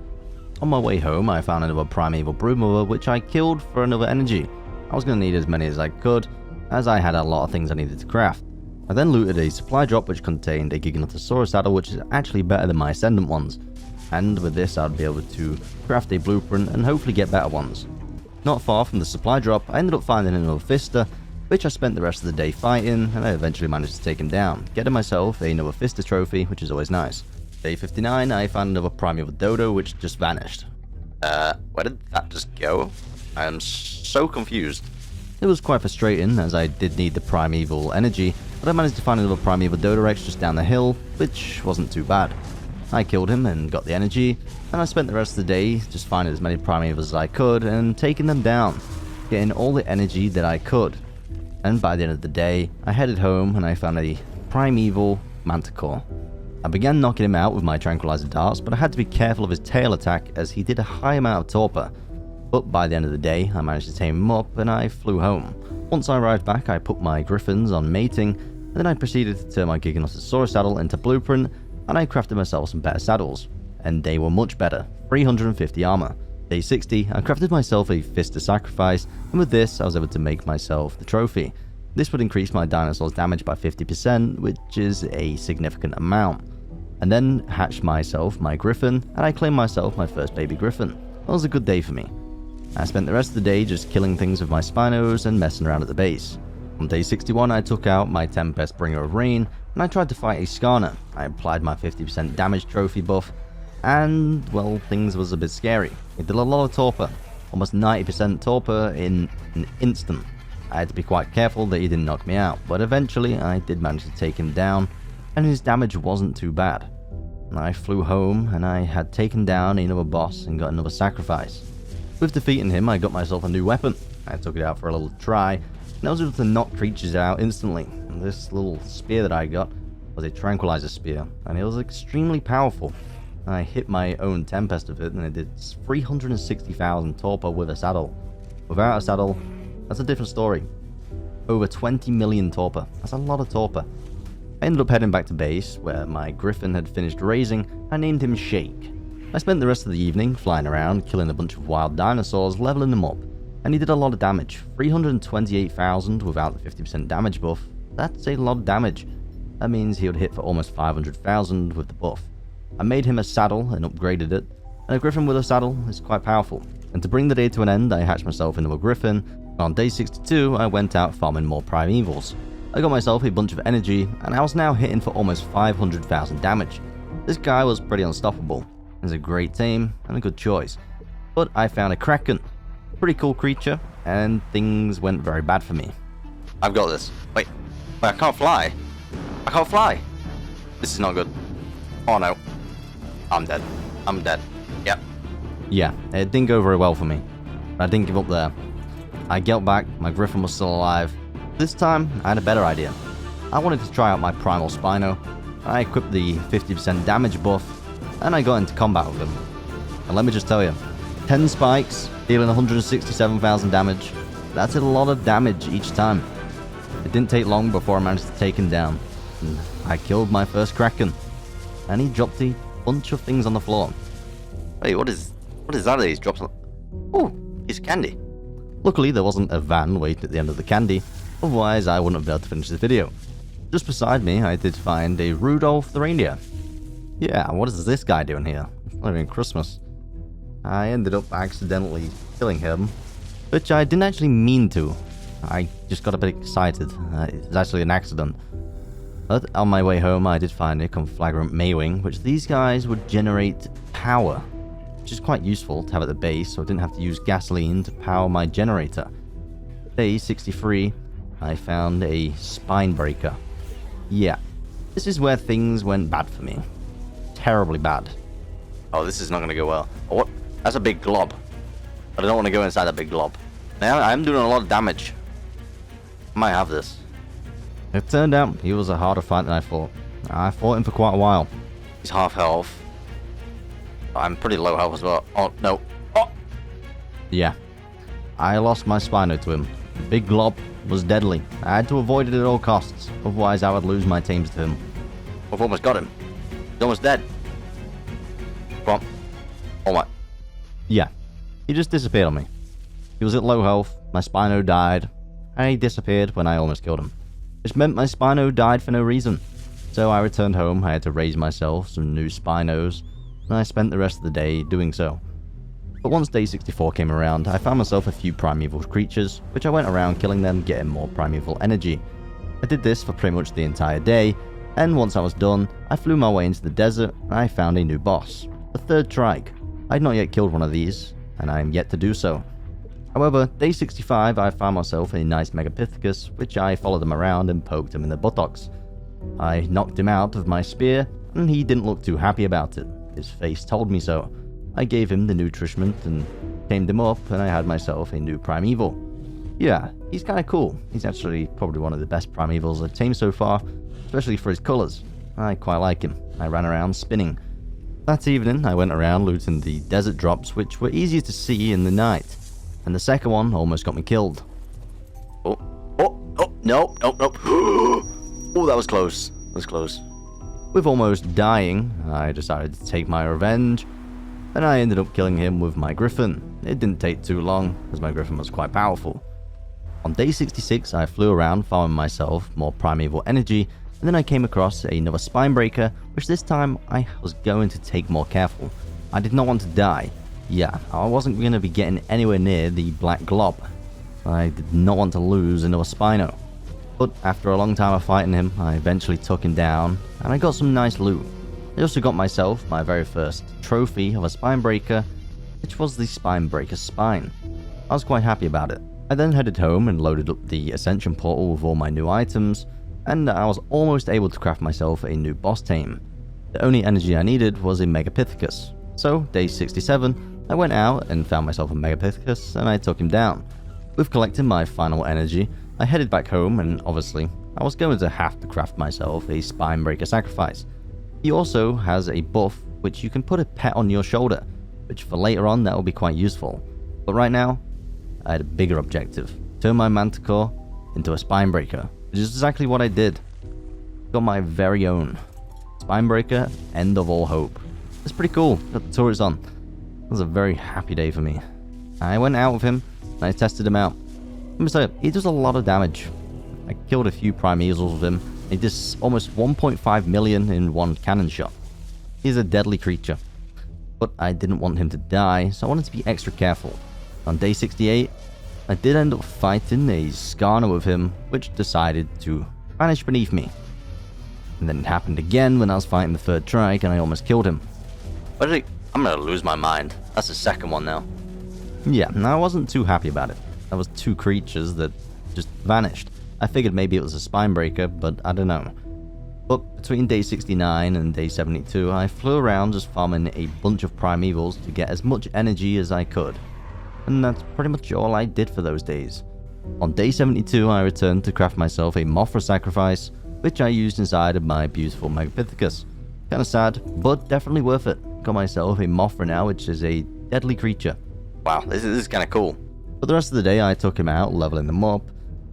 On my way home, I found another primeval broodmother, which I killed for another energy. I was going to need as many as I could, as I had a lot of things I needed to craft. I then looted a supply drop which contained a Giganotosaurus saddle, which is actually better than my Ascendant ones. And with this, I'd be able to craft a blueprint and hopefully get better ones. Not far from the supply drop, I ended up finding another Fista, which I spent the rest of the day fighting, and I eventually managed to take him down, getting myself another Fista trophy, which is always nice. Day 59, I found another primeval dodo, which just vanished. Where did that just go? I am so confused. It was quite frustrating, as I did need the primeval energy, but I managed to find another primeval dodorex just down the hill, which wasn't too bad. I killed him and got the energy, and I spent the rest of the day just finding as many primevals as I could and taking them down, getting all the energy that I could. And by the end of the day, I headed home and I found a primeval manticore. I began knocking him out with my tranquilizer darts, but I had to be careful of his tail attack as he did a high amount of torpor. But by the end of the day, I managed to tame him up and I flew home. Once I arrived back, I put my griffins on mating, and then I proceeded to turn my Giganotosaurus saddle into blueprint, and I crafted myself some better saddles. And they were much better, 350 armor. Day 60, I crafted myself a Fist of Sacrifice, and with this, I was able to make myself the trophy. This would increase my dinosaur's damage by 50%, which is a significant amount. and then hatched myself my griffin, and I claimed myself my first baby griffin. That was a good day for me. I spent the rest of the day just killing things with my spinos and messing around at the base. On day 61, I took out my Tempest Bringer of Rain, and I tried to fight a Skarner. I applied my 50% damage trophy buff, and, well, things was a bit scary. It did a lot of torpor, almost 90% torpor in an instant. I had to be quite careful that he didn't knock me out, but eventually I did manage to take him down, and his damage wasn't too bad. I flew home, and I had taken down another boss and got another sacrifice. With defeating him, I got myself a new weapon. I took it out for a little try, and I was able to knock creatures out instantly. And this little spear that I got was a tranquilizer spear, and it was extremely powerful. I hit my own Tempest with it, and it did 360,000 torpor with a saddle. Without a saddle, that's a different story. Over 20 million torpor. That's a lot of torpor. I ended up heading back to base, where my griffin had finished raising. I named him Shake. I spent the rest of the evening flying around, killing a bunch of wild dinosaurs, leveling them up. And he did a lot of damage. 328,000 without the 50% damage buff. That's a lot of damage. That means he would hit for almost 500,000 with the buff. I made him a saddle and upgraded it. And a griffin with a saddle is quite powerful. And to bring the day to an end, I hatched myself into a griffin. On day 62, I went out farming more primevals. I got myself a bunch of energy, and I was now hitting for almost 500,000 damage. This guy was pretty unstoppable. He's a great tame, and a good choice. But I found a kraken. Pretty cool creature, and things went very bad for me. I've got this. Wait, I can't fly. I can't fly. This is not good. Oh no. I'm dead. I'm dead. Yep. Yeah, it didn't go very well for me. But I didn't give up there. I got back, my griffin was still alive. This time, I had a better idea. I wanted to try out my primal Spino. I equipped the 50% damage buff, and I got into combat with him. And let me just tell you, 10 spikes, dealing 167,000 damage. That's a lot of damage each time. It didn't take long before I managed to take him down. And I killed my first Kraken. And he dropped a bunch of things on the floor. Wait, what is that he's dropped on? Oh, piece of candy. Luckily, there wasn't a van waiting at the end of the candy. Otherwise, I wouldn't have been able to finish the video. Just beside me, I did find a Rudolph the reindeer. Yeah, what is this guy doing here? It's not even Christmas. I ended up accidentally killing him, which I didn't actually mean to. I just got a bit excited. It was actually an accident. But on my way home, I did find a conflagrant Maywing, which these guys would generate power, which is quite useful to have at the base, so I didn't have to use gasoline to power my generator. Day 63, I found a spine breaker. Yeah, this is where things went bad for me. Terribly bad. Oh, this is not going to go well. Oh, what? That's a big glob. But I don't want to go inside that big glob. Now, I'm doing a lot of damage. I might have this. It turned out he was a harder fight than I thought. I fought him for quite a while. He's half health. I'm pretty low health as well. Oh, no. Oh! Yeah. I lost my Spino to him. The big glob was deadly. I had to avoid it at all costs. Otherwise, I would lose my tames to him. I've almost got him. He's almost dead. Come on. Oh my. Yeah. He just disappeared on me. He was at low health. My Spino died. And he disappeared when I almost killed him. Which meant my Spino died for no reason. So I returned home. I had to raise myself some new Spinos. And I spent the rest of the day doing so. But once day 64 came around, I found myself a few primeval creatures, which I went around killing them, getting more primeval energy. I did this for pretty much the entire day, and once I was done, I flew my way into the desert, and I found a new boss, the third Trike. I had not yet killed one of these, and I am yet to do so. However, day 65 I found myself a nice Megapithecus, which I followed him around and poked him in the buttocks. I knocked him out with my spear, and he didn't look too happy about it. His face told me so. I gave him the nutriment and tamed him up, and I had myself a new primeval. Yeah, he's kinda cool. He's actually probably one of the best primevals I've tamed so far, especially for his colours. I quite like him. I ran around spinning. That evening, I went around looting the desert drops, which were easier to see in the night, and the second one almost got me killed. Oh, no. Oh, that was close. That was close. With almost dying, I decided to take my revenge, and I ended up killing him with my griffin. It didn't take too long, as my griffin was quite powerful. On day 66, I flew around farming myself more primeval energy, and then I came across another spine breaker, which this time I was going to take more careful. I did not want to die. Yeah, I wasn't going to be getting anywhere near the black glob. I did not want to lose another Spino. But after a long time of fighting him, I eventually took him down, and I got some nice loot. I also got myself my very first trophy of a spine breaker, which was the spine breaker spine. I was quite happy about it. I then headed home and loaded up the Ascension portal with all my new items, and I was almost able to craft myself a new boss tame. The only energy I needed was a Megapithecus. So, day 67, I went out and found myself a Megapithecus, and I took him down. With collecting my final energy, I headed back home, and obviously, I was going to have to craft myself a spine breaker sacrifice. He also has a buff which you can put a pet on your shoulder, which for later on that will be quite useful. But right now, I had a bigger objective: turn my Manticore into a spine breaker, which is exactly what I did. Got my very own spine breaker, end of all hope. It's pretty cool, got the turrets on. It was a very happy day for me. I went out with him, and I tested him out. Let me say, he does a lot of damage. I killed a few primeasals with him. He does almost 1.5 million in one cannon shot. He's a deadly creature. But I didn't want him to die, so I wanted to be extra careful. On day 68, I did end up fighting a Skarner with him, which decided to vanish beneath me. And then it happened again when I was fighting the third trike and I almost killed him. I'm gonna lose my mind. That's the second one now. Yeah, and I wasn't too happy about it. There was two creatures that just vanished. I figured maybe it was a spine breaker, but I don't know. But between day 69 and day 72, I flew around just farming a bunch of primevals to get as much energy as I could. And that's pretty much all I did for those days. On day 72, I returned to craft myself a Mothra sacrifice, which I used inside of my beautiful Megapithecus. Kinda sad, but definitely worth it. Got myself a Mothra now, which is a deadly creature. Wow, this is kinda cool. For the rest of the day, I took him out, leveling them up,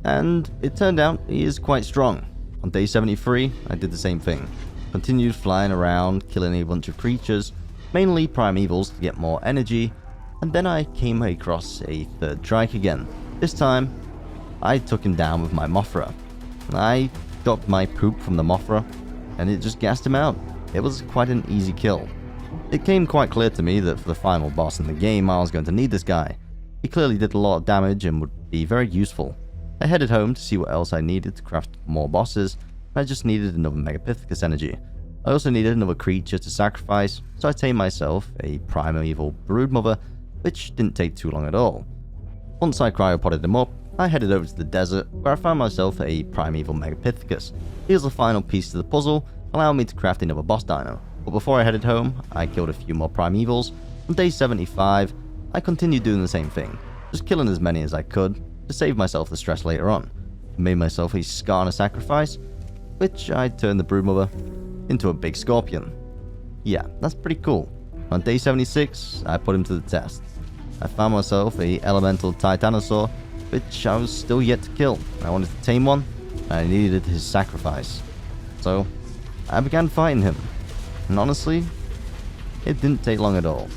and it turned out he is quite strong. On day 73, I did the same thing. Continued flying around, killing a bunch of creatures, mainly primevals to get more energy, and then I came across a third trike again. This time, I took him down with my Mothra. I got my poop from the Mothra, and it just gassed him out. It was quite an easy kill. It came quite clear to me that for the final boss in the game, I was going to need this guy. He clearly did a lot of damage and would be very useful. I headed home to see what else I needed to craft more bosses, and I just needed another Megapithecus energy. I also needed another creature to sacrifice, so I tamed myself a primeval broodmother, which didn't take too long at all. Once I cryopoded him up, I headed over to the desert, where I found myself a primeval Megapithecus. He was the final piece to the puzzle, allowing me to craft another boss dino. But before I headed home, I killed a few more primevals. On day 75, I continued doing the same thing, just killing as many as I could, to save myself the stress later on. I made myself a Skarner sacrifice, which I turned the broodmother into a big scorpion. Yeah, that's pretty cool. On day 76, I put him to the test. I found myself a elemental titanosaur, which I was still yet to kill. I wanted to tame one, and I needed his sacrifice. So, I began fighting him. And honestly, it didn't take long at all.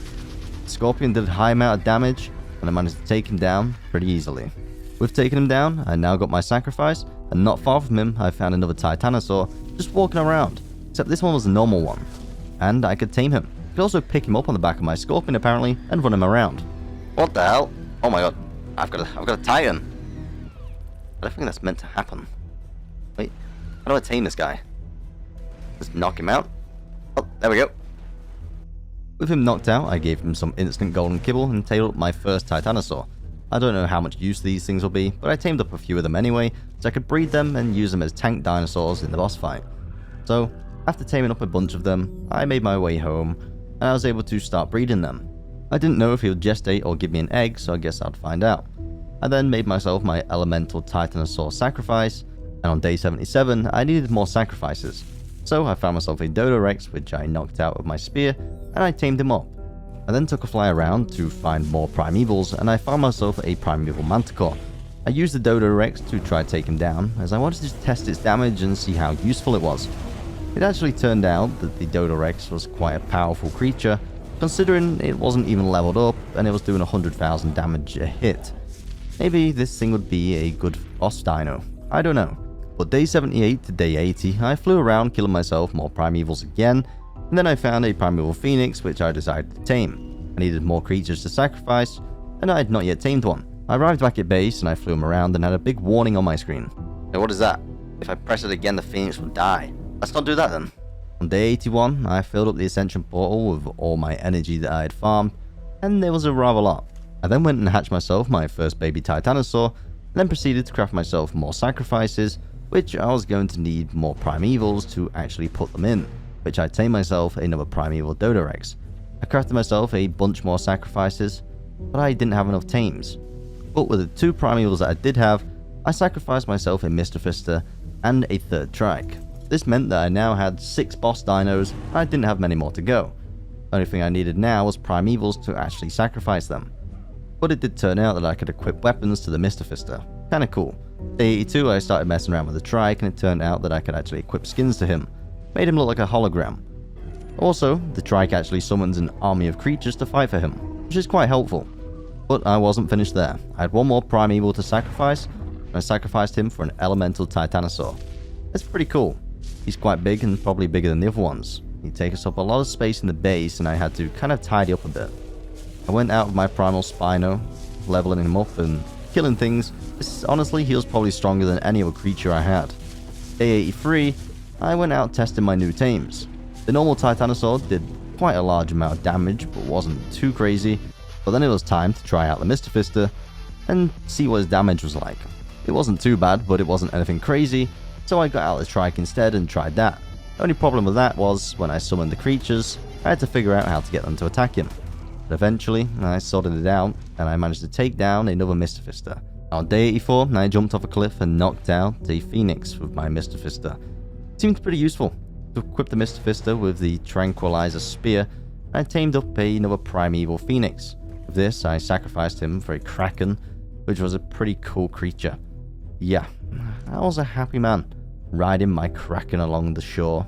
The scorpion did a high amount of damage, and I managed to take him down pretty easily. With taking him down, I now got my sacrifice, and not far from him, I found another titanosaur just walking around, except this one was a normal one. And I could tame him. I could also pick him up on the back of my scorpion apparently, and run him around. What the hell? Oh my god, I've got a titan. I don't think that's meant to happen. Wait, how do I tame this guy? Just knock him out? Oh, there we go. With him knocked out, I gave him some instant golden kibble and tailed up my first titanosaur. I don't know how much use these things will be, but I tamed up a few of them anyway, so I could breed them and use them as tank dinosaurs in the boss fight. So, after taming up a bunch of them, I made my way home, and I was able to start breeding them. I didn't know if he would gestate or give me an egg, so I guess I'd find out. I then made myself my elemental titanosaur sacrifice, and on day 77, I needed more sacrifices. So I found myself a Dodo Rex, which I knocked out with my spear, and I tamed him up. I then took a fly around to find more primevals, and I found myself a primeval manticore. I used the Dodo Rex to try to take him down, as I wanted to test its damage and see how useful it was. It actually turned out that the Dodo Rex was quite a powerful creature, considering it wasn't even leveled up and it was doing 100,000 damage a hit. Maybe this thing would be a good boss dino, I don't know. But day 78 to day 80, I flew around killing myself more primevals again, and then I found a primeval phoenix which I decided to tame. I needed more creatures to sacrifice, and I had not yet tamed one. I arrived back at base and I flew him around and had a big warning on my screen. Hey, what is that? If I press it again, the phoenix will die. Let's not do that then. On day 81, I filled up the ascension portal with all my energy that I had farmed, and there was a rather lot. I then went and hatched myself my first baby titanosaur, and then proceeded to craft myself more sacrifices, which I was going to need more primevals to actually put them in, which I tamed myself another primeval Dodorex. I crafted myself a bunch more sacrifices, but I didn't have enough tames. But with the 2 primevals that I did have, I sacrificed myself a Mr. Fister and a 3rd trike. This meant that I now had 6 boss dinos, and I didn't have many more to go. The only thing I needed now was primevals to actually sacrifice them. But it did turn out that I could equip weapons to the Mr. Fister. Kinda cool. Day 82 I started messing around with the trike, and it turned out that I could actually equip skins to him. Made him look like a hologram. Also, the trike actually summons an army of creatures to fight for him, which is quite helpful. But I wasn't finished there. I had one more primeval to sacrifice, and I sacrificed him for an elemental titanosaur. It's pretty cool. He's quite big and probably bigger than the other ones. He'd take us up a lot of space in the base, and I had to kind of tidy up a bit. I went out with my primal Spino, leveling him up and killing things. Honestly, he was probably stronger than any other creature I had. Day 83, I went out testing my new tames. The normal titanosaur did quite a large amount of damage, but wasn't too crazy. But then it was time to try out the Mr. Fister and see what his damage was like. It wasn't too bad, but it wasn't anything crazy, so I got out the trike instead and tried that. The only problem with that was, when I summoned the creatures, I had to figure out how to get them to attack him. But eventually, I sorted it out, and I managed to take down another Mr. Fister. On day 84, I jumped off a cliff and knocked out a phoenix with my Mr. Fister. It seemed pretty useful. To equip the Mr. Fister with the Tranquilizer Spear, I tamed up another primeval phoenix. With this, I sacrificed him for a kraken, which was a pretty cool creature. Yeah, I was a happy man, riding my kraken along the shore.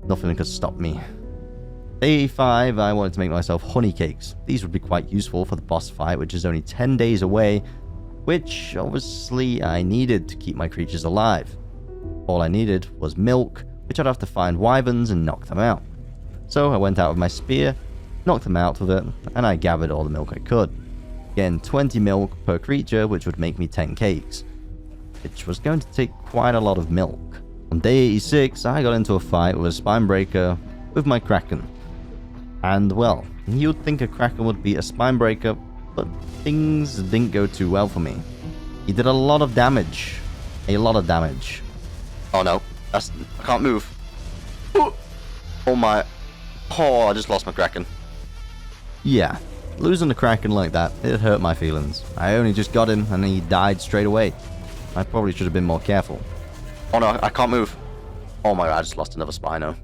Nothing could stop me. Day 85, I wanted to make myself honey cakes. These would be quite useful for the boss fight, which is only 10 days away, which obviously I needed to keep my creatures alive. All I needed was milk, which I'd have to find wyverns and knock them out. So I went out with my spear, knocked them out with it, and I gathered all the milk I could. Getting 20 milk per creature, which would make me 10 cakes, which was going to take quite a lot of milk. On day 86, I got into a fight with a Spinebreaker with my Kraken. And well, you'd think a Kraken would beat a Spinebreaker, but things didn't go too well for me. He did a lot of damage. A lot of damage. Oh no, I can't move. Oh my. Oh, I just lost my Kraken. Yeah, losing a Kraken like that, it hurt my feelings. I only just got him and he died straight away. I probably should have been more careful. Oh no, I can't move. Oh my god, I just lost another Spino.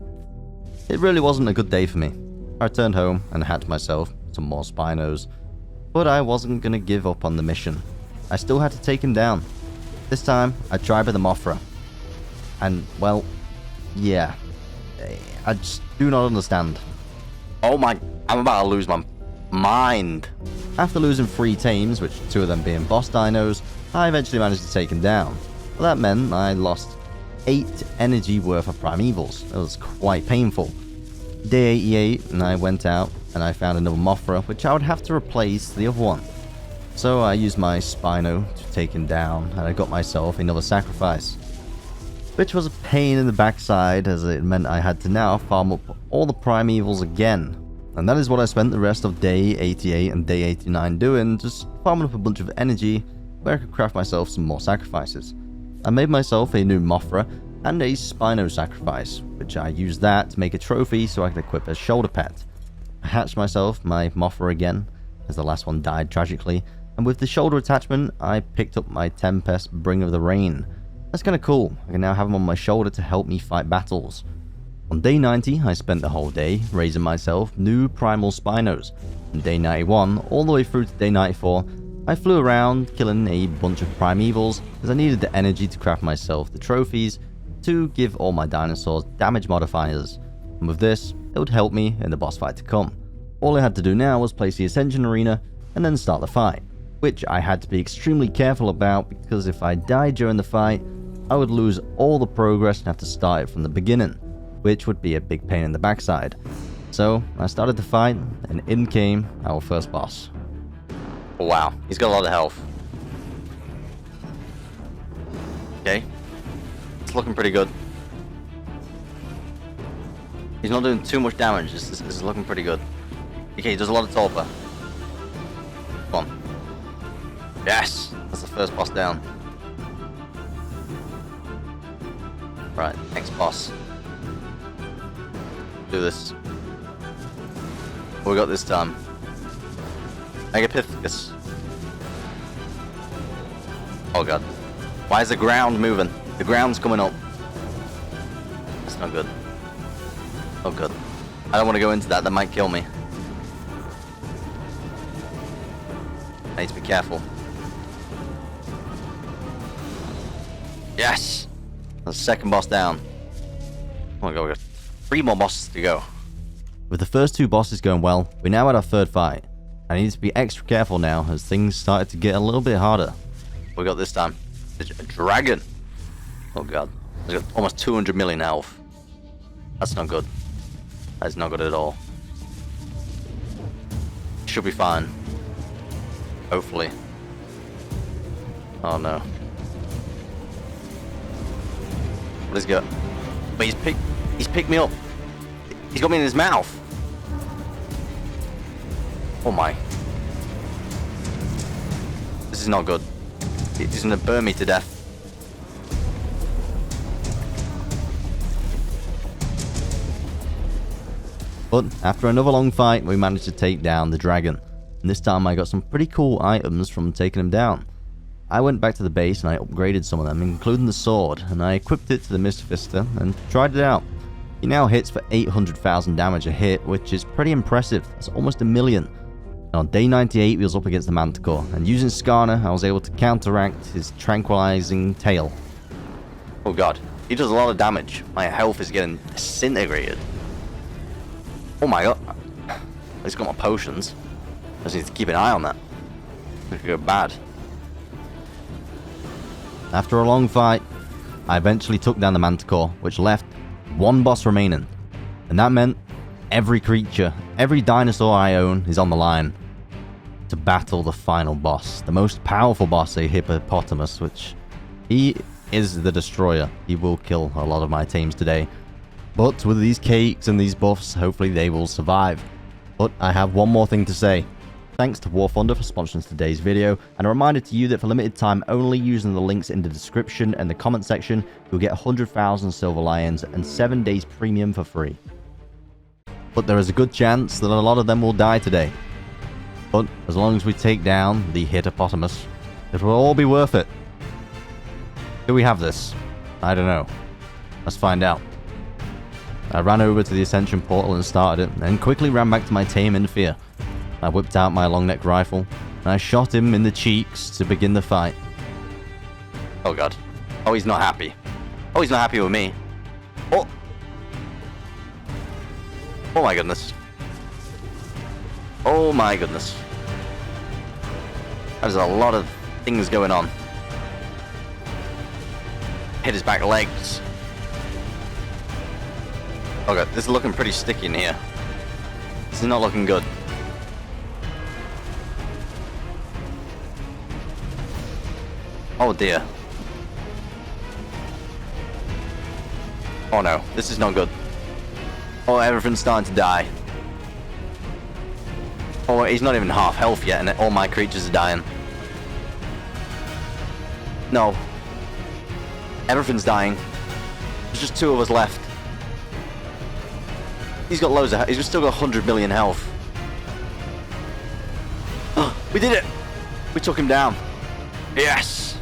It really wasn't a good day for me. I returned home and hatched myself some more Spinos. But I wasn't going to give up on the mission. I still had to take him down. This time, I tried with the Mothra. And, well, yeah. I just do not understand. Oh my, I'm about to lose my mind. After losing 3 tames, which 2 of them being boss dinos, I eventually managed to take him down. Well, that meant I lost 8 energy worth of primevals. It was quite painful. Day 88, and I went out and I found another Mothra, which I would have to replace the other one. So I used my Spino to take him down, and I got myself another sacrifice. Which was a pain in the backside, as it meant I had to now farm up all the primevals again. And that is what I spent the rest of day 88 and day 89 doing, just farming up a bunch of energy where I could craft myself some more sacrifices. I made myself a new Mothra and a Spino sacrifice, which I used that to make a trophy so I could equip as shoulder pet. I hatched myself my Mothra again, as the last one died tragically, and with the shoulder attachment, I picked up my Tempest Bringer of the Rain. That's kinda cool, I can now have him on my shoulder to help me fight battles. On day 90, I spent the whole day raising myself new primal Spinos. From day 91 all the way through to day 94, I flew around killing a bunch of primevals as I needed the energy to craft myself the trophies to give all my dinosaurs damage modifiers, and with this, it would help me in the boss fight to come. All I had to do now was place the Ascension Arena and then start the fight, which I had to be extremely careful about because if I died during the fight, I would lose all the progress and have to start it from the beginning, which would be a big pain in the backside. So I started the fight, and in came our first boss. Oh, wow, he's got a lot of health. Okay, it's looking pretty good. He's not doing too much damage. This is looking pretty good. Okay, he does a lot of torpor. Come on. Yes! That's the first boss down. Right, next boss. Do this. What we got this time? Megapithecus. Oh god. Why is the ground moving? The ground's coming up. That's not good. Oh good. I don't want to go into that. That might kill me. I need to be careful. Yes! That's the second boss down. Oh my god, we got 3 more bosses to go. With the first 2 bosses going well, we're now at our third fight. I need to be extra careful now as things started to get a little bit harder. What we got this time? A dragon. Oh god. He's got almost 200 million health. That's not good. That is not good at all. Should be fine. Hopefully. Oh no. What has he got? But he's picked me up. He's got me in his mouth. Oh my. This is not good. He's gonna burn me to death. But after another long fight, we managed to take down the dragon. And this time I got some pretty cool items from taking him down. I went back to the base and I upgraded some of them, including the sword, and I equipped it to the Mistvista and tried it out. He now hits for 800,000 damage a hit, which is pretty impressive. That's almost 1 million. And on day 98 we was up against the Manticore, and using Skarner I was able to counteract his tranquilizing tail. Oh god. He does a lot of damage. My health is getting disintegrated. Oh my god. He's got my potions. I just need to keep an eye on that. It could go bad. After a long fight, I eventually took down the Manticore, which left 1 boss remaining. And that meant every creature, every dinosaur I own is on the line to battle the final boss. The most powerful boss, a hippopotamus, which he is the destroyer. He will kill a lot of my tames today. But with these cakes and these buffs, hopefully they will survive. But I have one more thing to say. Thanks to War Thunder for sponsoring today's video, and a reminder to you that for limited time only, using the links in the description and the comment section, you'll get 100,000 silver lions and 7 days premium for free. But there is a good chance that a lot of them will die today. But as long as we take down the hippopotamus, it will all be worth it. Do we have this? I don't know. Let's find out. I ran over to the Ascension portal and started it, then quickly ran back to my tame in fear. I whipped out my long neck rifle, and I shot him in the cheeks to begin the fight. Oh god. Oh, he's not happy. Oh, he's not happy with me. Oh! Oh my goodness. Oh my goodness. There's a lot of things going on. Hit his back legs. Oh god, this is looking pretty sticky in here. This is not looking good. Oh dear. Oh no, this is not good. Oh, everything's starting to die. Oh, he's not even half health yet, and all my creatures are dying. No. Everything's dying. There's just 2 of us left. He's got loads of he's still got 100 million health. Oh, we did it! We took him down. Yes!